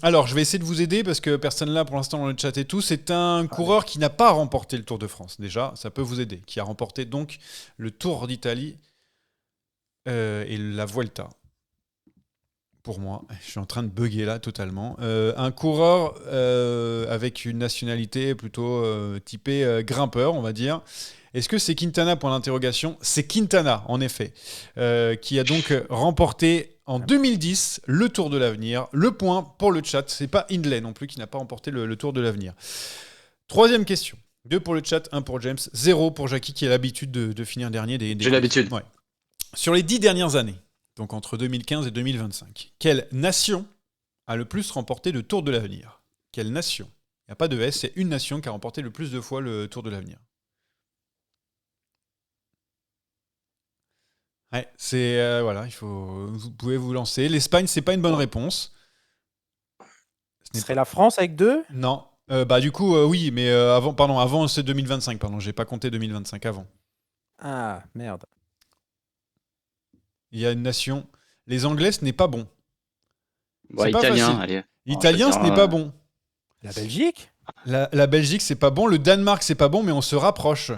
Alors, je vais essayer de vous aider parce que personne là pour l'instant dans le chat et tout. C'est un coureur qui n'a pas remporté le Tour de France. Déjà, ça peut vous aider. Qui a remporté donc le Tour d'Italie et la Vuelta. Pour moi, je suis en train de bugger là totalement. Un coureur avec une nationalité plutôt typée grimpeur, on va dire. Est-ce que c'est Quintana, point d'interrogation ? C'est Quintana, en effet, qui a donc remporté en 2010 le Tour de l'Avenir. Le point pour le chat, c'est pas Hindley non plus qui n'a pas remporté le Tour de l'Avenir. Troisième question. 2 pour le chat, 1 pour James, 0 pour Jackie qui a l'habitude de finir dernier des J'ai l'habitude. Ouais. Sur les 10 dernières années, donc entre 2015 et 2025, quelle nation a le plus remporté le Tour de l'Avenir ? Quelle nation ? Il n'y a pas de S, c'est une nation qui a remporté le plus de fois le Tour de l'Avenir. Ouais, c'est voilà, vous pouvez vous lancer. L'Espagne, c'est pas une bonne réponse. Ce serait la France avec 2 ? Non. Du coup, oui, mais avant c'est 2025, pardon, j'ai pas compté 2025 avant. Ah, merde. Il y a une nation. Les Anglais, ce n'est pas bon. Ouais, pas italien, facile. allez. Italien, ce n'est pas bon. La Belgique ? La Belgique, c'est pas bon. Le Danemark, c'est pas bon, mais on se rapproche.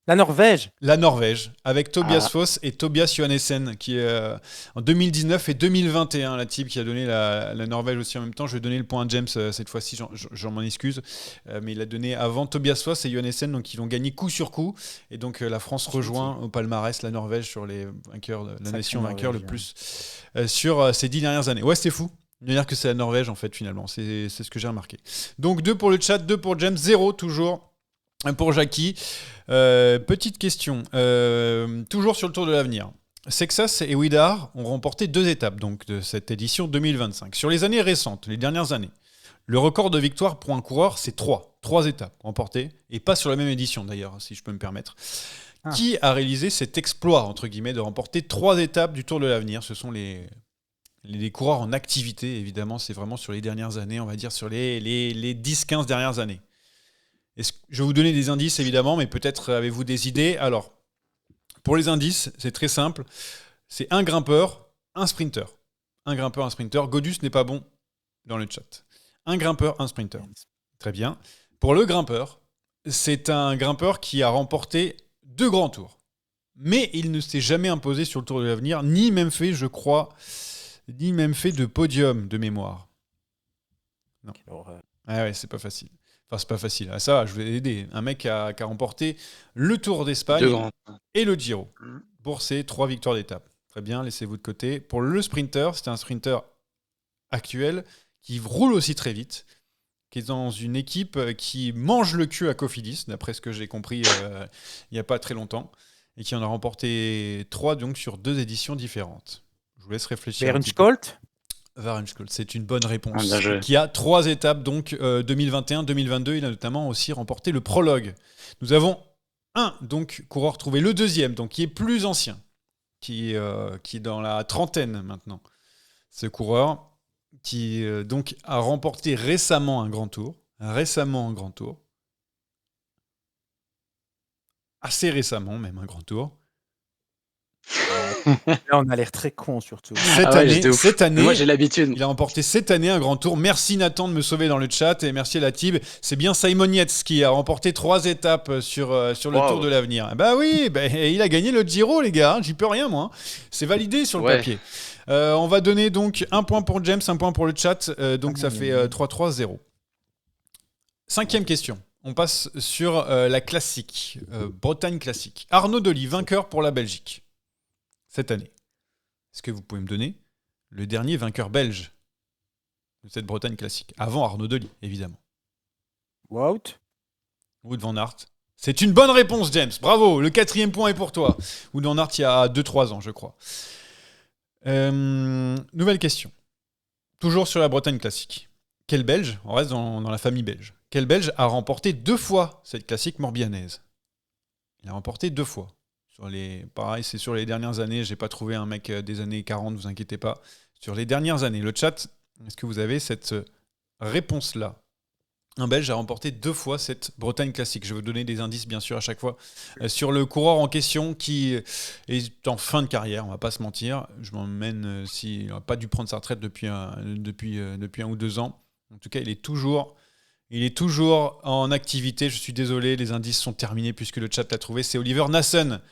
La Norvège ? La Norvège, avec Tobias Foss et Tobias Johannessen, qui est en 2019 et 2021, la team qui a donné la Norvège aussi en même temps. Je vais donner le point à James cette fois-ci, j'en m'en excuse, mais il a donné avant Tobias Foss et Johannessen, donc ils vont gagner coup sur coup. Et donc la France rejoint au palmarès la Norvège sur les vainqueurs, la nation vainqueur le plus sur ces 10 dernières années. Ouais, c'est fou. De dire que c'est la Norvège en fait finalement, c'est ce que j'ai remarqué. Donc 2 pour le chat, 2 pour James, 0 toujours pour Jackie. Petite question, toujours sur le Tour de l'Avenir. Sexas et Ouidar ont remporté 2 étapes donc, de cette édition 2025. Sur les années récentes, les dernières années, le record de victoire pour un coureur, c'est 3 étapes remportées, et pas sur la même édition d'ailleurs, si je peux me permettre. Qui a réalisé cet exploit, entre guillemets, de remporter 3 étapes du Tour de l'Avenir ? Ce sont les coureurs en activité, évidemment, c'est vraiment sur les dernières années, on va dire sur les 10-15 dernières années. Je vais vous donner des indices, évidemment, mais peut-être avez-vous des idées. Alors, pour les indices, c'est très simple. C'est un grimpeur, un sprinter. Un grimpeur, un sprinter. Godus n'est pas bon dans le chat. Un grimpeur, un sprinter. Très bien. Pour le grimpeur, c'est un grimpeur qui a remporté 2 grands tours. Mais il ne s'est jamais imposé sur le Tour de l'Avenir, ni même fait, je crois, de podium de mémoire. Non. Ah ouais, c'est pas facile. Enfin, c'est pas facile. Ah, ça va, je vais aider. Un mec qui a remporté le Tour d'Espagne et le Giro pour ses 3 victoires d'étape. Très bien, laissez-vous de côté. Pour le sprinter, c'est un sprinter actuel qui roule aussi très vite, qui est dans une équipe qui mange le cul à Cofidis, d'après ce que j'ai compris il n'y a pas très longtemps, et qui en a remporté 3 donc, sur 2 éditions différentes. Je vous laisse réfléchir. Varenskolt ? Varenskolt, c'est une bonne réponse. Qui a 3 étapes, donc 2021, 2022. Il a notamment aussi remporté le prologue. Nous avons un donc coureur trouvé, le deuxième, donc qui est plus ancien, qui est dans la trentaine maintenant. Ce coureur qui donc a remporté récemment un grand tour. assez récemment, même un grand tour. Là, on a l'air très con surtout. Cette année, moi j'ai l'habitude. il a remporté cette année un grand tour. Merci Nathan de me sauver dans le chat et merci à la Tib. C'est bien Simon Yates qui a remporté 3 étapes sur le Tour de l'Avenir. Bah oui, il a gagné le Giro, les gars. J'y peux rien, moi. C'est validé sur le papier. On va donner donc 1 point pour James, 1 point pour le chat. Donc ça fait 3-3-0. 5e question. On passe sur la classique, Bretagne classique. Arnaud Delis, vainqueur pour la Belgique cette année. Est-ce que vous pouvez me donner le dernier vainqueur belge de cette Bretagne classique? Avant Arnaud Delis, évidemment. Wout van Aert. C'est une bonne réponse, James. Bravo, le 4e point est pour toi. Wout van Aert, il y a 2-3 ans, je crois. Nouvelle question. Toujours sur la Bretagne classique. Quel Belge, on reste dans la famille belge, quel Belge a remporté 2 fois cette classique morbihannaise? Il a remporté 2 fois. Pareil, c'est sur les dernières années. J'ai pas trouvé un mec des années 40, vous inquiétez pas. Sur les dernières années. Le chat, est-ce que vous avez cette réponse-là? Un Belge a remporté 2 fois cette Bretagne classique. Je vais vous donner des indices, bien sûr, à chaque fois. Sur le coureur en question qui est en fin de carrière, on va pas se mentir. Je m'emmène s'il n'a pas dû prendre sa retraite depuis 1 ou 2 ans. En tout cas, il est toujours en activité. Je suis désolé, les indices sont terminés puisque le chat l'a trouvé. C'est Oliver Nassen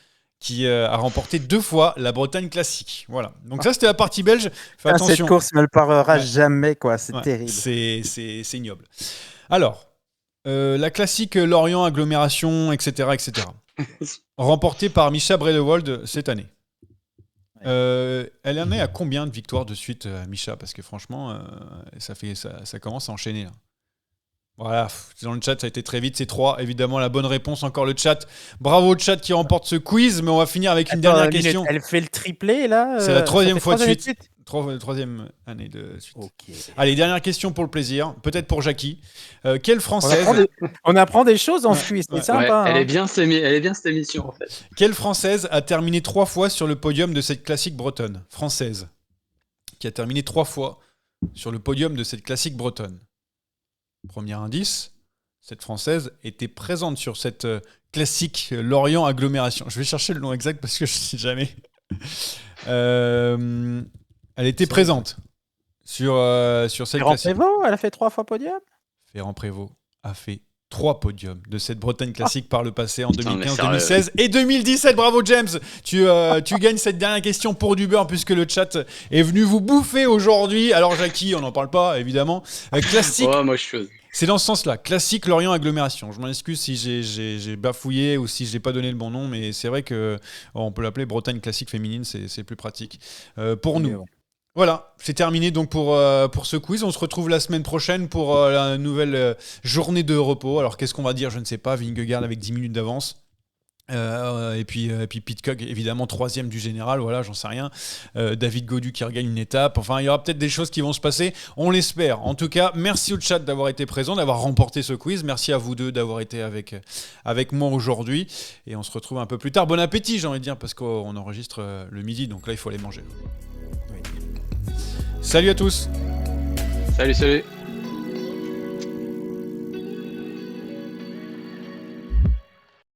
qui a remporté 2 fois la Bretagne classique. Voilà. Donc ça, c'était la partie belge. Fais attention. Cette course ne me parlera jamais, quoi. C'est terrible. C'est ignoble. Alors, la classique Lorient, agglomération, etc. remportée par Mischa Bredewold cette année. Elle en est à combien de victoires de suite, Mischa? Parce que franchement, ça commence à enchaîner. Là. Voilà, dans le chat, ça a été très vite, c'est 3. Évidemment, la bonne réponse, encore le chat. Bravo au chat qui remporte ce quiz, mais on va finir avec une dernière question. Elle fait le triplé, là C'est la 3e fois de suite. 3e année de suite. Okay. Allez, dernière question pour le plaisir, peut-être pour Jackie. Quelle Française... On apprend des choses dans ce quiz, c'est sympa. Elle est bien cette émission, en fait. Quelle Française a terminé 3 fois sur le podium de cette classique bretonne? Française, qui a terminé 3 fois sur le podium de cette classique bretonne. Premier indice, cette Française était présente sur cette classique Lorient agglomération. Je vais chercher le nom exact parce que je ne sais jamais. Elle était présente sur cette Ferrand classique. Prévost, elle a fait 3 fois podium. Ferrand Prévost a fait 3 podiums de cette Bretagne classique par le passé en 2015, 2016 et 2017. Bravo James, tu gagnes cette dernière question pour du beurre puisque le chat est venu vous bouffer aujourd'hui. Alors Jackie, on n'en parle pas évidemment. Classique. Moi je suis... C'est dans ce sens-là, classique Lorient agglomération. Je m'en excuse si j'ai bafouillé ou si j'ai pas donné le bon nom, mais c'est vrai que on peut l'appeler Bretagne classique féminine, c'est plus pratique pour nous. Bon. Voilà, c'est terminé donc pour ce quiz. On se retrouve la semaine prochaine pour la nouvelle journée de repos. Alors qu'est-ce qu'on va dire? Je ne sais pas. Vingegaard avec 10 minutes d'avance. Et puis Pidcock évidemment 3e du général, voilà, j'en sais rien. David Gaudu qui regagne une étape. Enfin, il y aura peut-être des choses qui vont se passer. On l'espère. En tout cas, merci au chat d'avoir été présent, d'avoir remporté ce quiz. Merci à vous deux d'avoir été avec moi aujourd'hui. Et on se retrouve un peu plus tard. Bon appétit, j'ai envie de dire, parce qu'on enregistre le midi, donc là il faut aller manger. Oui. Salut à tous. Salut.